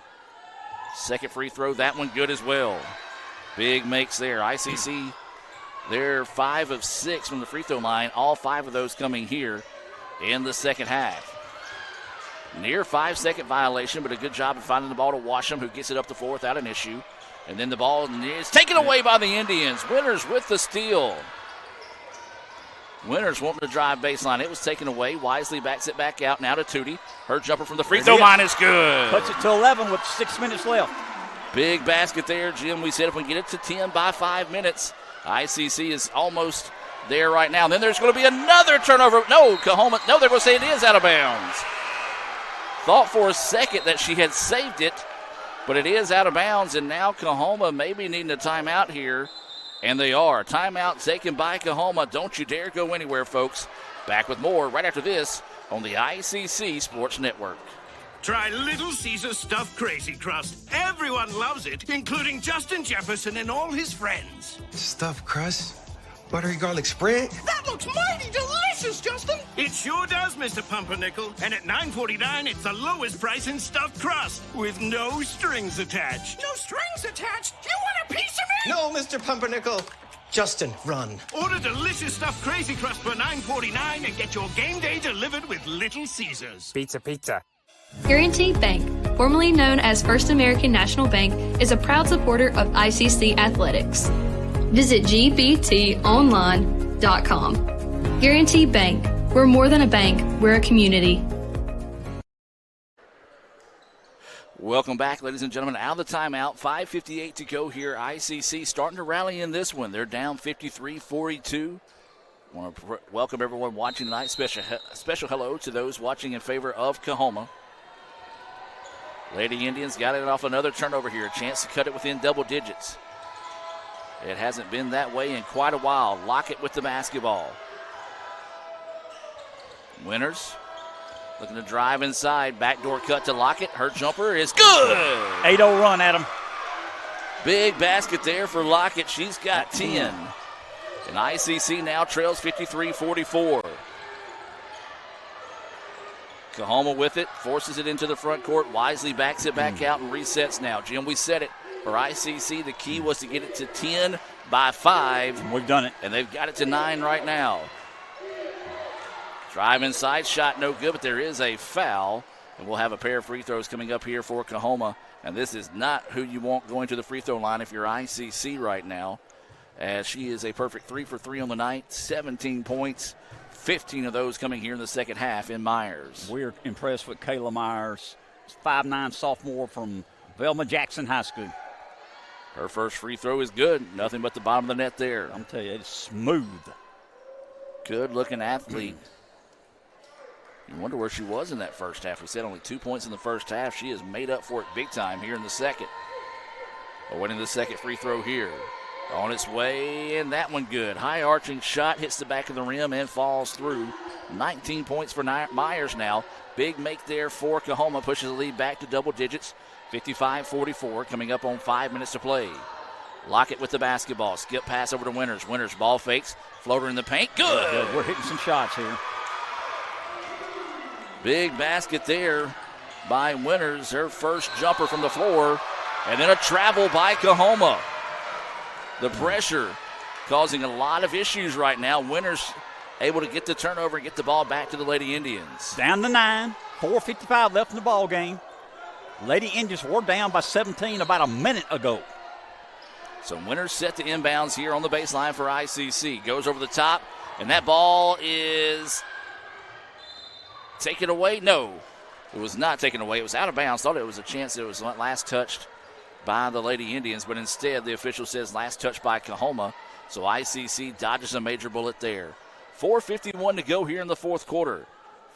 Second free throw, that one good as well. Big makes there. ICC, they're 5 of 6 from the free throw line. All 5 of those coming here in the second half. Near 5-second violation, but a good job of finding the ball to Washam, who gets it up the floor without an issue. And then the ball is taken away by the Indians. Winters with the steal. Winters wanting to drive baseline. It was taken away. Wisely backs it back out. Now to Tootie. Her jumper from the free throw line is good. Puts it to 11 with 6 minutes left. Big basket there, Jim. We said if we get it to 10 by 5 minutes, ICC is almost there right now. And then there's going to be another turnover. No, Coahoma. No, they're going to say it is out of bounds. Thought for a second that she had saved it, but it is out of bounds. And now Coahoma maybe needing a timeout here. And they are. Timeout taken by Coahoma. Don't you dare go anywhere, folks. Back with more right after this on the ICC Sports Network. Try Little Caesars Stuffed Crazy Crust. Everyone loves it, including Justin Jefferson and all his friends. Stuffed crust? Buttery garlic spread? That looks mighty delicious, Justin. It sure does, Mr. Pumpernickel. And at $9.49, it's the lowest price in stuffed crust with no strings attached. No strings attached? You want a piece of me? No, Mr. Pumpernickel. Justin, run. Order delicious stuffed Crazy Crust for $9.49 and get your game day delivered with Little Caesars. Pizza. Guaranty Bank, formerly known as First American National Bank, is a proud supporter of ICC athletics. Visit gbtonline.com. Guaranty Bank. We're more than a bank, we're a community. Welcome back, ladies and gentlemen. Out of the timeout, 5:58 to go here. ICC starting to rally in this one. They're down 53-42. I want to welcome everyone watching tonight. Special hello to those watching in favor of Coahoma. Lady Indians got it off another turnover here. A chance to cut it within double digits. It hasn't been that way in quite a while. Lockett with the basketball. Winters looking to drive inside. Backdoor cut to Lockett. Her jumper is good. 8-0 run, Adam. Big basket there for Lockett. She's got 10. And ICC now trails 53-44. Coahoma with it, forces it into the front court. Wisely backs it back out and resets now. Jim, we said it. For ICC, the key was to get it to 10 by 5. And we've done it. And they've got it to 9 right now. Drive inside, shot no good, but there is a foul. And we'll have a pair of free throws coming up here for Coahoma. And this is not who you want going to the free throw line if you're ICC right now. As she is a perfect 3 for 3 on the night, 17 points, 15 of those coming here in the second half in Myers. We're impressed with Kayla Myers, 5'9" sophomore from Velma Jackson High School. Her first free throw is good. Nothing but the bottom of the net there. I'm telling you, it's smooth. Good-looking athlete. You wonder where she was in that first half. We said only 2 points in the first half. She has made up for it big time here in the second. Winning the second free throw here. On its way, and that one good. High arching shot, hits the back of the rim and falls through. 19 points for Myers now. Big make there for Coahoma. Pushes the lead back to double digits. 55-44, coming up on 5 minutes to play. Lockett with the basketball. Skip pass over to Winters. Winters ball fakes. Floater in the paint. Good. We're hitting some shots here. Big basket there by Winters. Her first jumper from the floor. And then a travel by Coahoma. The pressure causing a lot of issues right now. Winters able to get the turnover and get the ball back to the Lady Indians. Down to 9, 4:55 left in the ball game. Lady Indians were down by 17 about a minute ago. So Winters set to inbounds here on the baseline for ICC. Goes over the top, and that ball is taken away. No, it was not taken away. It was out of bounds. Thought it was a chance it was last touched by the Lady Indians, but instead the official says last touch by Coahoma. So ICC dodges a major bullet there. 4:51 to go here in the fourth quarter.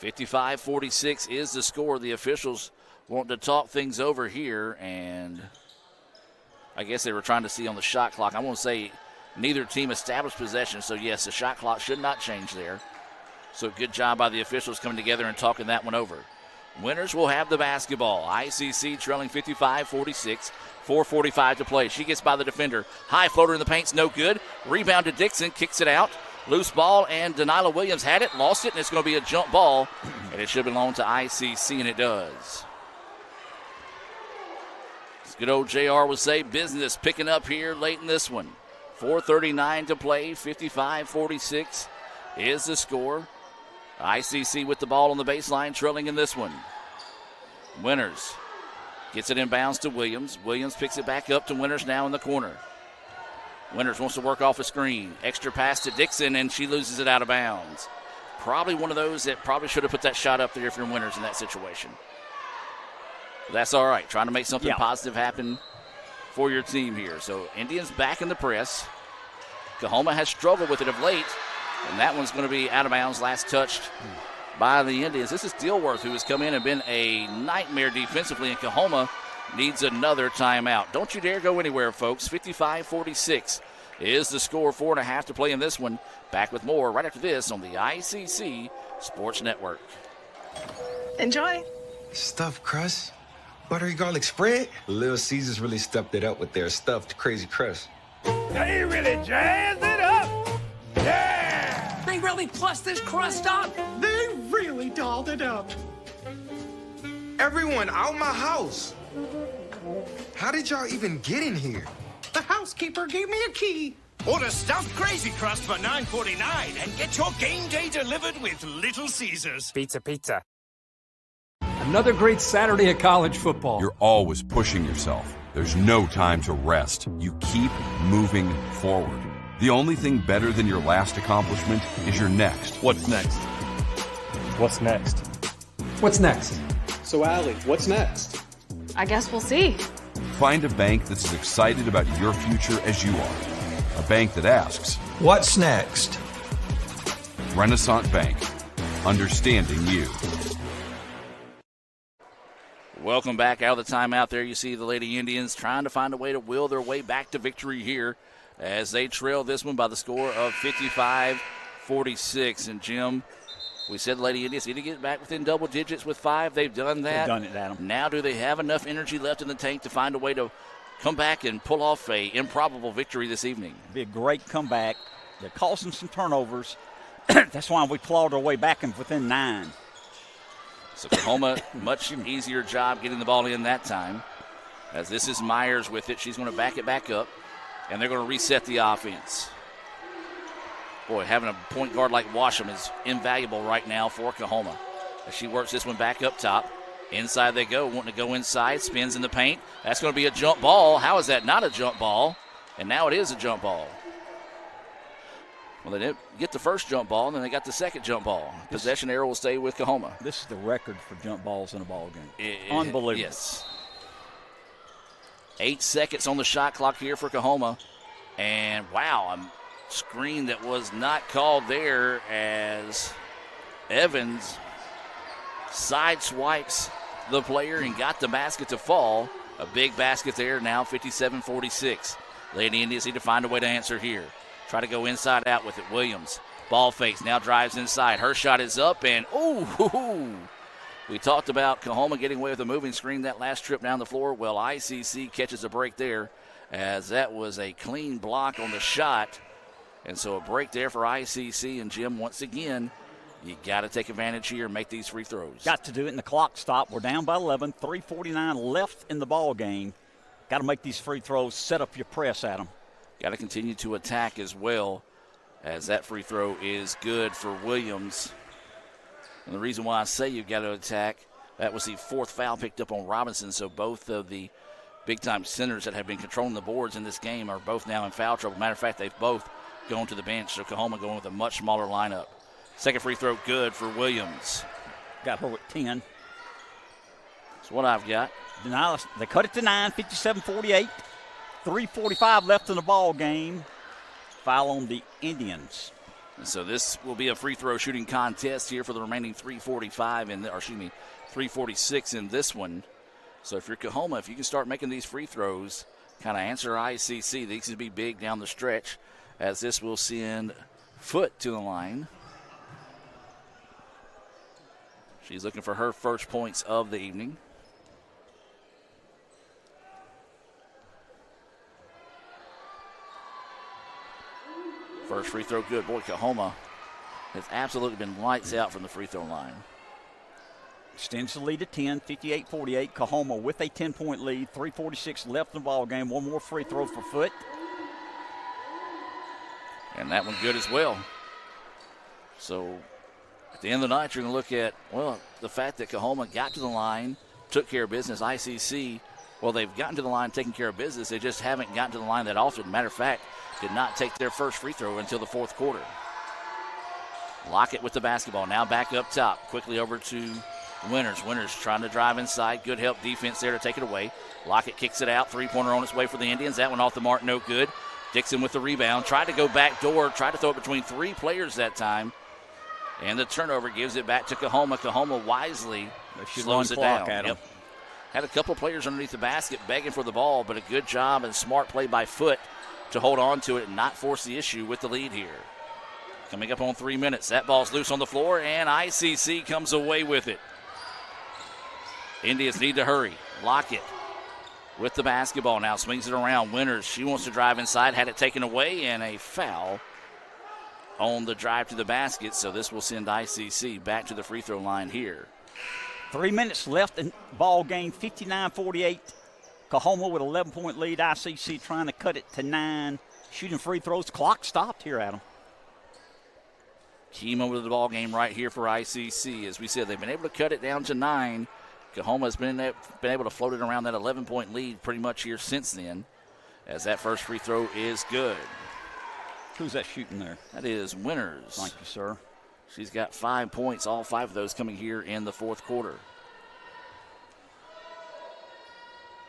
55-46 is the score. The officials want to talk things over here, and I guess they were trying to see on the shot clock. I want to say neither team established possession, so yes, the shot clock should not change there. So good job by the officials coming together and talking that one over. Winters will have the basketball. ICC trailing 55-46, 4:45 to play. She gets by the defender. High floater in the paint's no good. Rebound to Dixon, kicks it out. Loose ball, and Denilah Williams had it, lost it, and it's going to be a jump ball. And it should belong to ICC, and it does. Good old JR would say business picking up here late in this one. 4:39 to play, 55-46 is the score. ICC with the ball on the baseline, trailing in this one. Winters gets it inbounds to Williams. Williams picks it back up to Winters now in the corner. Winters wants to work off a screen. Extra pass to Dixon, and she loses it out of bounds. Probably one of those that probably should have put that shot up there if you're Winters in that situation. That's all right. Trying to make something positive happen for your team here. So Indians back in the press. Coahoma has struggled with it of late, and that one's going to be out of bounds, last touched by the Indians. This is Dilworth, who has come in and been a nightmare defensively, and Coahoma needs another timeout. Don't you dare go anywhere, folks. 55-46 is the score. 4.5 to play in this one. Back with more right after this on the ICC Sports Network. Enjoy. Stuffed crust, buttery garlic spread. Little Caesars really stepped it up with their stuffed crazy crust. They really jazzed it up. Yeah! They really plussed this crust up. They really dolled it up. Everyone out my house. How did y'all even get in here? The housekeeper gave me a key. Order stuffed crazy crust for $9.49 and get your game day delivered with Little Caesars. Pizza. Another great Saturday of college football. You're always pushing yourself. There's no time to rest. You keep moving forward. The only thing better than your last accomplishment is your next. What's next? What's next? What's next? So, Allie, what's next? I guess we'll see. Find a bank that's as excited about your future as you are. A bank that asks, what's next? Renaissance Bank. Understanding you. Welcome back out of the timeout there. You see the Lady Indians trying to find a way to will their way back to victory here as they trail this one by the score of 55-46. And, Jim, we said the Lady Indians need to get back within double digits with 5. They've done that. They've done it, Adam. Now do they have enough energy left in the tank to find a way to come back and pull off a improbable victory this evening? Be a great comeback. They're causing some turnovers. That's why we clawed our way back and within 9. So Coahoma, much easier job getting the ball in that time. As this is Myers with it. She's going to back it back up, and they're going to reset the offense. Boy, having a point guard like Washam is invaluable right now for Coahoma. As she works this one back up top. Inside they go, wanting to go inside, spins in the paint. That's going to be a jump ball. How is that not a jump ball? And now it is a jump ball. Well, they didn't get the first jump ball, and then they got the second jump ball. Possession error will stay with Coahoma. This is the record for jump balls in a ball game. Unbelievable. Yes. 8 seconds on the shot clock here for Coahoma. And, wow, a screen that was not called there as Evans side swipes the player and got the basket to fall. A big basket there, now 57-46. Lady Indians need to find a way to answer here. Try to go inside out with it. Williams, ball fakes, now drives inside. Her shot is up, and we talked about Coahoma getting away with a moving screen that last trip down the floor. Well, ICC catches a break there as that was a clean block on the shot. And so a break there for ICC. And, Jim, once again, you got to take advantage here and make these free throws. Got to do it in the clock stop. We're down by 11, 3:49 left in the ball game. Got to make these free throws, set up your press, Adam. Got to continue to attack as well as that free throw is good for Williams. And the reason why I say you've got to attack, that was the 4th foul picked up on Robinson, so both of the big-time centers that have been controlling the boards in this game are both now in foul trouble. Matter of fact, they've both gone to the bench, so Coahoma going with a much smaller lineup. Second free throw good for Williams. Got her at 10. That's what I've got. Denali, they cut it to 9, 57-48. 3:45 left in the ball game. Foul on the Indians. And so this will be a free throw shooting contest here for the remaining 3:46 in this one. So if you're Coahoma, if you can start making these free throws, kind of answer ICC, these could be big down the stretch, as this will send Foot to the line. She's looking for her first points of the evening. First free throw good. Boy, Coahoma has absolutely been lights out from the free throw line. Extends the lead to 10, 58-48. Coahoma with a 10-point lead. 3:46 left in the ball game. One more free throw for Foot. And that one good as well. So at the end of the night, you're going to look at, well, the fact that Coahoma got to the line, took care of business. ICC, well, they've gotten to the line, taking care of business. They just haven't gotten to the line that often. Matter of fact, did not take their first free throw until the 4th quarter. Lockett with the basketball. Now back up top. Quickly over to Winters. Winters trying to drive inside. Good help defense there to take it away. Lockett kicks it out. Three-pointer on its way for the Indians. That one off the mark, no good. Dixon with the rebound. Tried to go back door. Tried to throw it between 3 players that time. And the turnover gives it back to Coahoma. Coahoma wisely slows it down. Yep. Had a couple players underneath the basket begging for the ball, but a good job and smart play by Foot to hold on to it and not force the issue with the lead here. Coming up on 3 minutes. That ball's loose on the floor, and ICC comes away with it. Indians need to hurry. Lockett with the basketball now. Swings it around. Winters, she wants to drive inside. Had it taken away, and a foul on the drive to the basket. So this will send ICC back to the free throw line here. 3 minutes left in ball game. 59-48. Coahoma with 11-point lead. ICC trying to cut it to 9. Shooting free throws. Clock stopped here, Adam. Key moment of the ball game right here for ICC. As we said, they've been able to cut it down to 9. Coahoma has been able to float it around that 11-point lead pretty much here since then, as that first free throw is good. Who's that shooting there? That is Winters. Thank you, sir. She's got 5 points, all 5 of those coming here in the 4th quarter.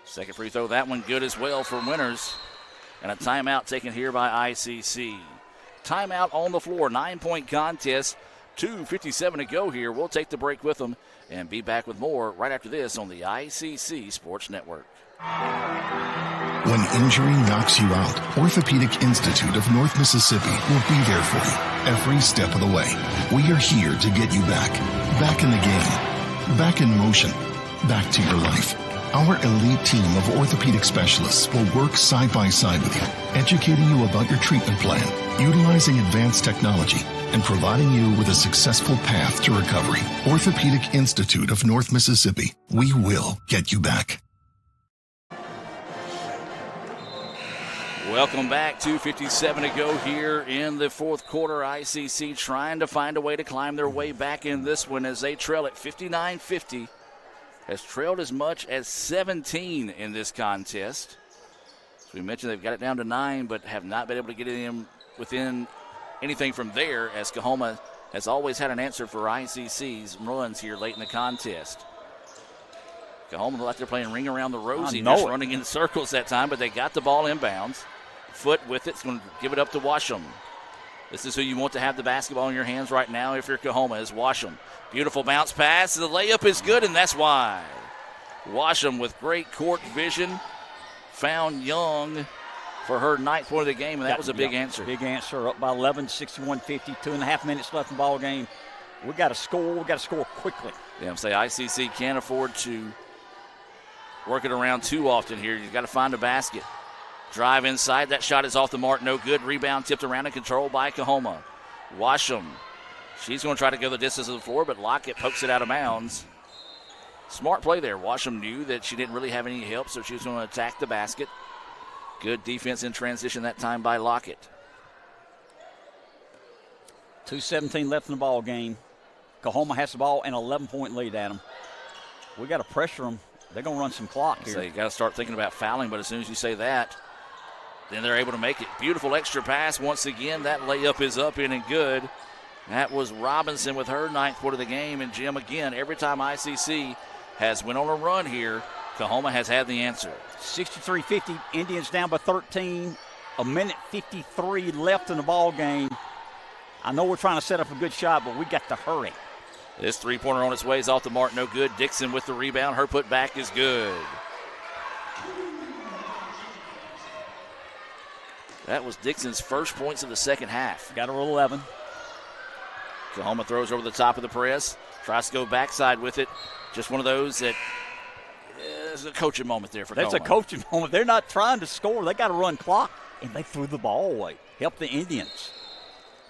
Second free throw, that one good as well for Winters. And a timeout taken here by ICC. Timeout on the floor, 9-point contest, 2:57 to go here. We'll take the break with them and be back with more right after this on the ICC Sports Network. When injury knocks you out, Orthopedic Institute of North Mississippi will be there for you every step of the way. We are here to get you back in the game, back in motion, back to your life. Our elite team of orthopedic specialists will work side by side with you, educating you about your treatment plan, utilizing advanced technology, and providing you with a successful path to recovery. Orthopedic Institute of North Mississippi. We will get you back. Welcome back. 2:57 to go here in the 4th quarter. ICC trying to find a way to climb their way back in this one as they trail at 59-50. Has trailed as much as 17 in this contest. As we mentioned, they've got it down to 9, but have not been able to get in within anything from there, as Coahoma has always had an answer for ICC's runs here late in the contest. Coahoma like they're playing ring around the rosy, just running in circles that time, but they got the ball inbounds. Foot with it, it's going to give it up to Washam. This is who you want to have the basketball in your hands right now if you're Coahoma, is Washam. Beautiful bounce pass. The layup is good, and that's why. Washam with great court vision found Young for her 9th point of the game, and that was a big answer. Big answer, up by 11, 61-50, 2.5 minutes left in the ball game. We got to score. We got to score quickly. Yeah, I'm saying ICC can't afford to work it around too often here. You've got to find a basket. Drive inside. That shot is off the mark. No good. Rebound tipped around and controlled by Coahoma. Washam. She's going to try to go the distance of the floor, but Lockett pokes it out of bounds. Smart play there. Washam knew that she didn't really have any help, so she was going to attack the basket. Good defense in transition that time by Lockett. 2:17 left in the ball game. Coahoma has the ball and 11-point lead at them. We got to pressure them. They're going to run some clock here. So you got to start thinking about fouling, but as soon as you say that, then they're able to make it. Beautiful extra pass once again. That layup is up in and good. That was Robinson with her 9th point of the game. And Jim, again, every time ICC has went on a run here, Coahoma has had the answer. 63-50, Indians down by 13. A minute 53 left in the ball game. I know we're trying to set up a good shot, but we got to hurry. This three-pointer on its way is off the mark, no good. Dixon with the rebound. Her put back is good. That was Dixon's first points of the second half. Got her 11. Coahoma throws over the top of the press. Tries to go backside with it. Just one of those that is a coaching moment there for Coahoma. That's a coaching moment. They're not trying to score. They got to run clock, and they threw the ball away. Help the Indians.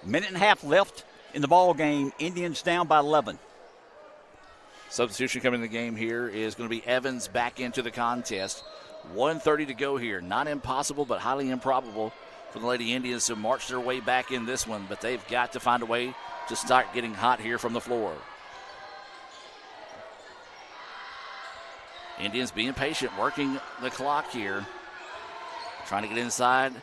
Minute and a half left in the ball game. Indians down by 11. Substitution coming in the game here is going to be Evans back into the contest. 1:30 to go here. Not impossible, but highly improbable for the Lady Indians to march their way back in this one, but they've got to find a way to start getting hot here from the floor. Indians being patient, working the clock here. Trying to get inside.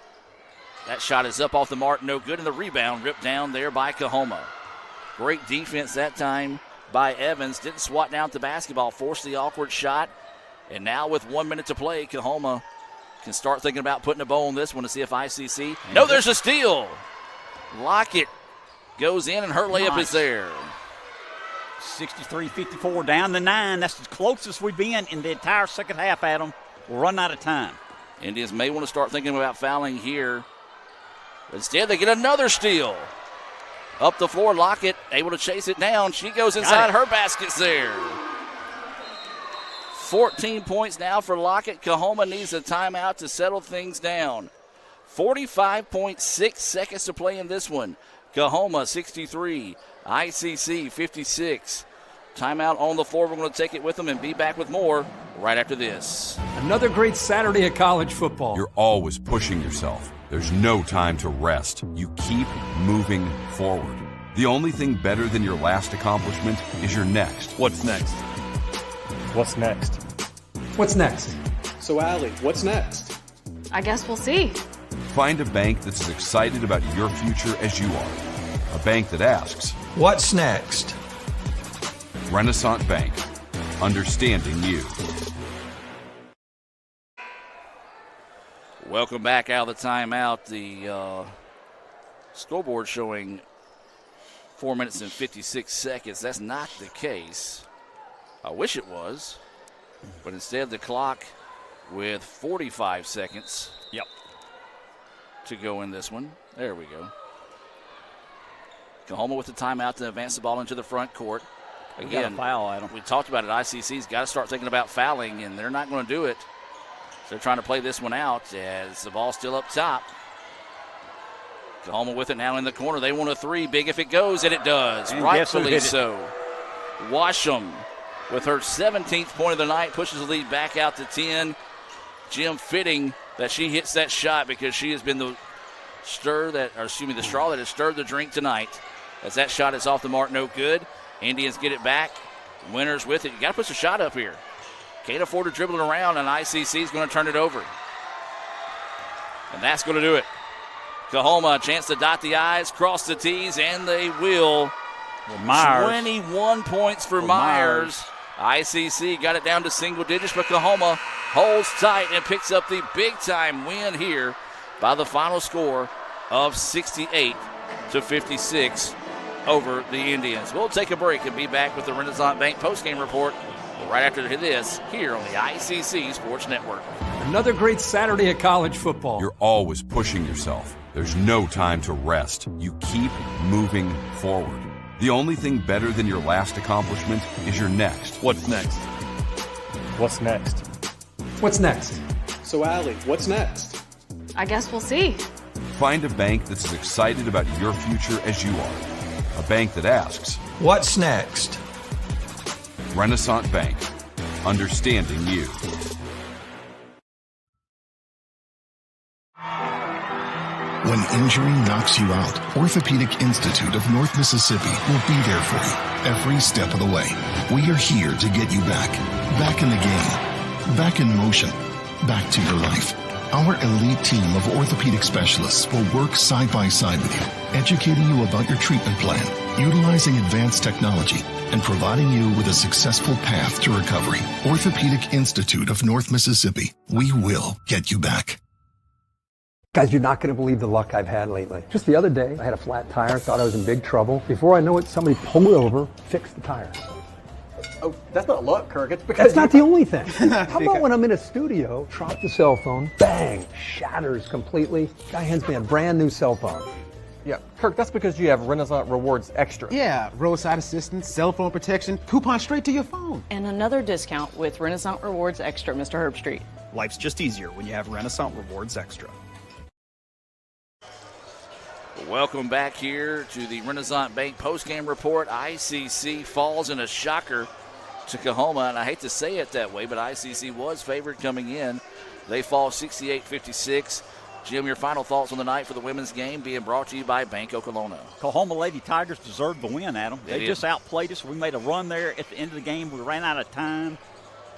That shot is up off the mark, no good, and the rebound ripped down there by Coahoma. Great defense that time by Evans. Didn't swat down at the basketball, forced the awkward shot. And now with 1 minute to play, Coahoma can start thinking about putting a bow on this one to see if ICC. No, there's a steal. Lockett goes in, and her layup is there. 63-54 down to 9. That's the closest we've been in the entire second half, Adam. We're running out of time. Indians may want to start thinking about fouling here. Instead, they get another steal. Up the floor, Lockett able to chase it down. She goes inside, her basket's there. 14 points now for Lockett. Coahoma needs a timeout to settle things down. 45.6 seconds to play in this one. Coahoma 63, ICC 56. Timeout on the floor. We're going to take it with them and be back with more right after this. Another great Saturday of college football. You're always pushing yourself. There's no time to rest. You keep moving forward. The only thing better than your last accomplishment is your next. What's next? What's next? What's next? So, Allie, what's next? I guess we'll see. Find a bank that's as excited about your future as you are. A bank that asks, What's next? Renaissance Bank. Understanding you. Welcome back out of the timeout. The scoreboard showing 4 minutes and 56 seconds. That's not the case. I wish it was. But instead, the clock with 45 seconds. Yep. To go in this one. There we go. Coahoma with the timeout to advance the ball into the front court. Again, we got a foul, Adam. We talked about it. ICC's got to start thinking about fouling, and they're not going to do it. So they're trying to play this one out as the ball's still up top. Coahoma with it now in the corner. They want a three. Big if it goes, and it does. And rightfully so. Washam with her 17th point of the night pushes the lead back out to 10. Jim, fitting that she hits that shot because she has been the straw that has stirred the drink tonight. As that shot is off the mark, no good. Indians get it back. Winners with it. You got to put the shot up here. Can't afford to dribble it around, and ICC is going to turn it over. And that's going to do it. Coahoma, a chance to dot the I's, cross the T's, and they will. Myers. 21 points for Myers. ICC got it down to single digits, but Coahoma holds tight and picks up the big-time win here by the final score of 68-56 over the Indians. We'll take a break and be back with the Renaissance Bank postgame report right after this here on the ICC Sports Network. Another great Saturday of college football. You're always pushing yourself. There's no time to rest. You keep moving forward. The only thing better than your last accomplishment is your next. What's next? What's next? What's next? So, Allie, what's next? I guess we'll see. Find a bank that's as excited about your future as you are. A bank that asks, What's next? Renaissance Bank. Understanding you. When injury knocks you out, Orthopedic Institute of North Mississippi will be there for you every step of the way. We are here to get you back. Back in the game. Back in motion. Back to your life. Our elite team of orthopedic specialists will work side by side with you, educating you about your treatment plan, utilizing advanced technology, and providing you with a successful path to recovery. Orthopedic Institute of North Mississippi. We will get you back. Guys, you're not going to believe the luck I've had lately. Just the other day, I had a flat tire, thought I was in big trouble. Before I know it, somebody pulled over, fixed the tire. Oh, that's not luck, Kirk. It's because That's not the only thing. How about when I'm in a studio, drop the cell phone, bang, shatters completely. Guy hands me a brand new cell phone. Yeah, Kirk, that's because you have Renaissance Rewards Extra. Yeah, roadside assistance, cell phone protection, coupon straight to your phone. And another discount with Renaissance Rewards Extra, Mr. Herbstreit. Life's just easier when you have Renaissance Rewards Extra. Welcome back here to the Renaissance Bank postgame report. ICC falls in a shocker to Coahoma, and I hate to say it that way, but ICC was favored coming in. They fall 68-56. Jim, your final thoughts on the night for the women's game being brought to you by Bank Okolona. Coahoma Lady Tigers deserved the win, Adam. They just outplayed us. We made a run there at the end of the game. We ran out of time.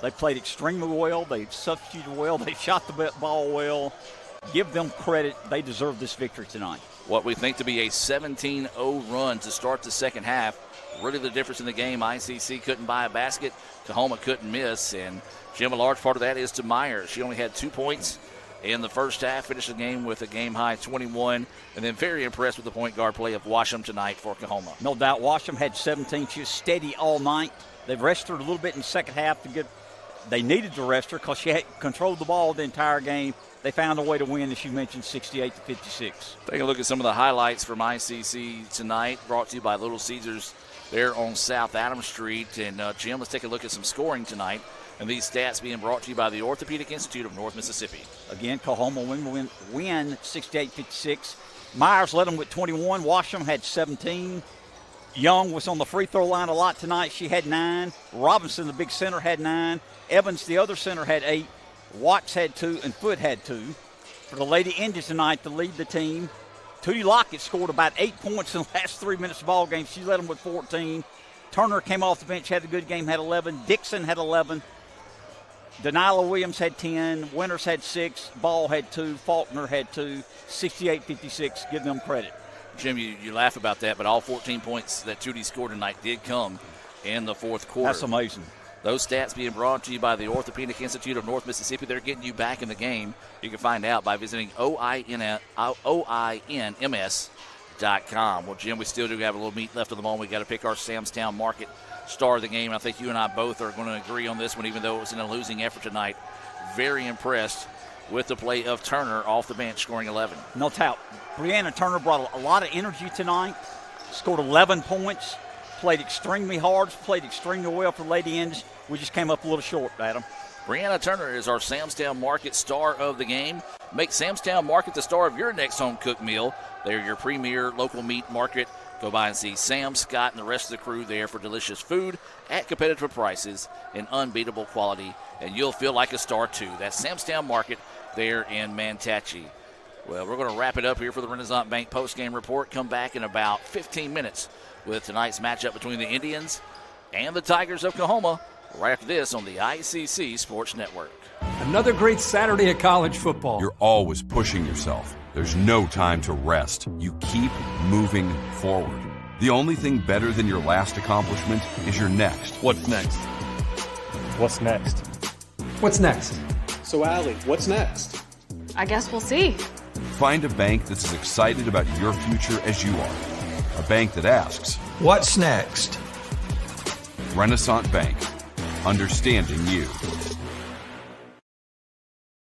They played extremely well. They substituted well. They shot the ball well. Give them credit. They deserve this victory tonight. What we think to be a 17-0 run to start the second half. Really the difference in the game. ICC couldn't buy a basket. Coahoma couldn't miss. And, Jim, a large part of that is to Myers. She only had 2 points in the first half, finished the game with a game-high 21, and then very impressed with the point guard play of Washam tonight for Coahoma. No doubt, Washam had 17. She was steady all night. They've rested her a little bit in the second half to get. They needed to rest her because she had controlled the ball the entire game. They found a way to win, as you mentioned, 68-56. Take a look at some of the highlights from ICC tonight, brought to you by Little Caesars there on South Adams Street. And, Jim, let's take a look at some scoring tonight. And these stats being brought to you by the Orthopedic Institute of North Mississippi. Again, Coahoma win 68-56. Myers led them with 21. Washam had 17. Young was on the free throw line a lot tonight. She had 9. Robinson, the big center, had 9. Evans, the other center, had 8. Watts had 2, and Foote had 2. For the Lady Indians tonight to lead the team, Tootie Lockett scored about 8 points in the last 3 minutes of the ball game. She led them with 14. Turner came off the bench, had a good game, had 11. Dixon had 11. Denilah Williams had 10. Winters had 6. Ball had 2. Faulkner had 2. 68-56. Give them credit. Jim, you laugh about that, but all 14 points that Tootie scored tonight did come in the fourth quarter. That's amazing. Those stats being brought to you by the Orthopedic Institute of North Mississippi. They're getting you back in the game. You can find out by visiting OINMS.com. Well, Jim, we still do have a little meat left of the moment. We got to pick our Samstown Market star of the game. I think you and I both are going to agree on this one, even though it was in a losing effort tonight. Very impressed with the play of Turner off the bench, scoring 11. No doubt. Brianna Turner brought a lot of energy tonight, scored 11 points, played extremely hard, played extremely well for Lady Indians. We just came up a little short, Adam. Brianna Turner is our Samstown Market star of the game. Make Samstown Market the star of your next home cooked meal. They're your premier local meat market. Go by and see Sam, Scott, and the rest of the crew there for delicious food at competitive prices and unbeatable quality, and you'll feel like a star too. That's Samstown Market there in Manatee. Well, we're going to wrap it up here for the Renaissance Bank postgame report. Come back in about 15 minutes with tonight's matchup between the Indians and the Tigers of Coahoma right after this on the ICC Sports Network. Another great Saturday of college football. You're always pushing yourself. There's no time to rest. You keep moving forward. The only thing better than your last accomplishment is your next. What's next? What's next? What's next? So, Allie, what's next? I guess we'll see. Find a bank that's as excited about your future as you are. A bank that asks, What's next? Renaissance Bank. Understanding you.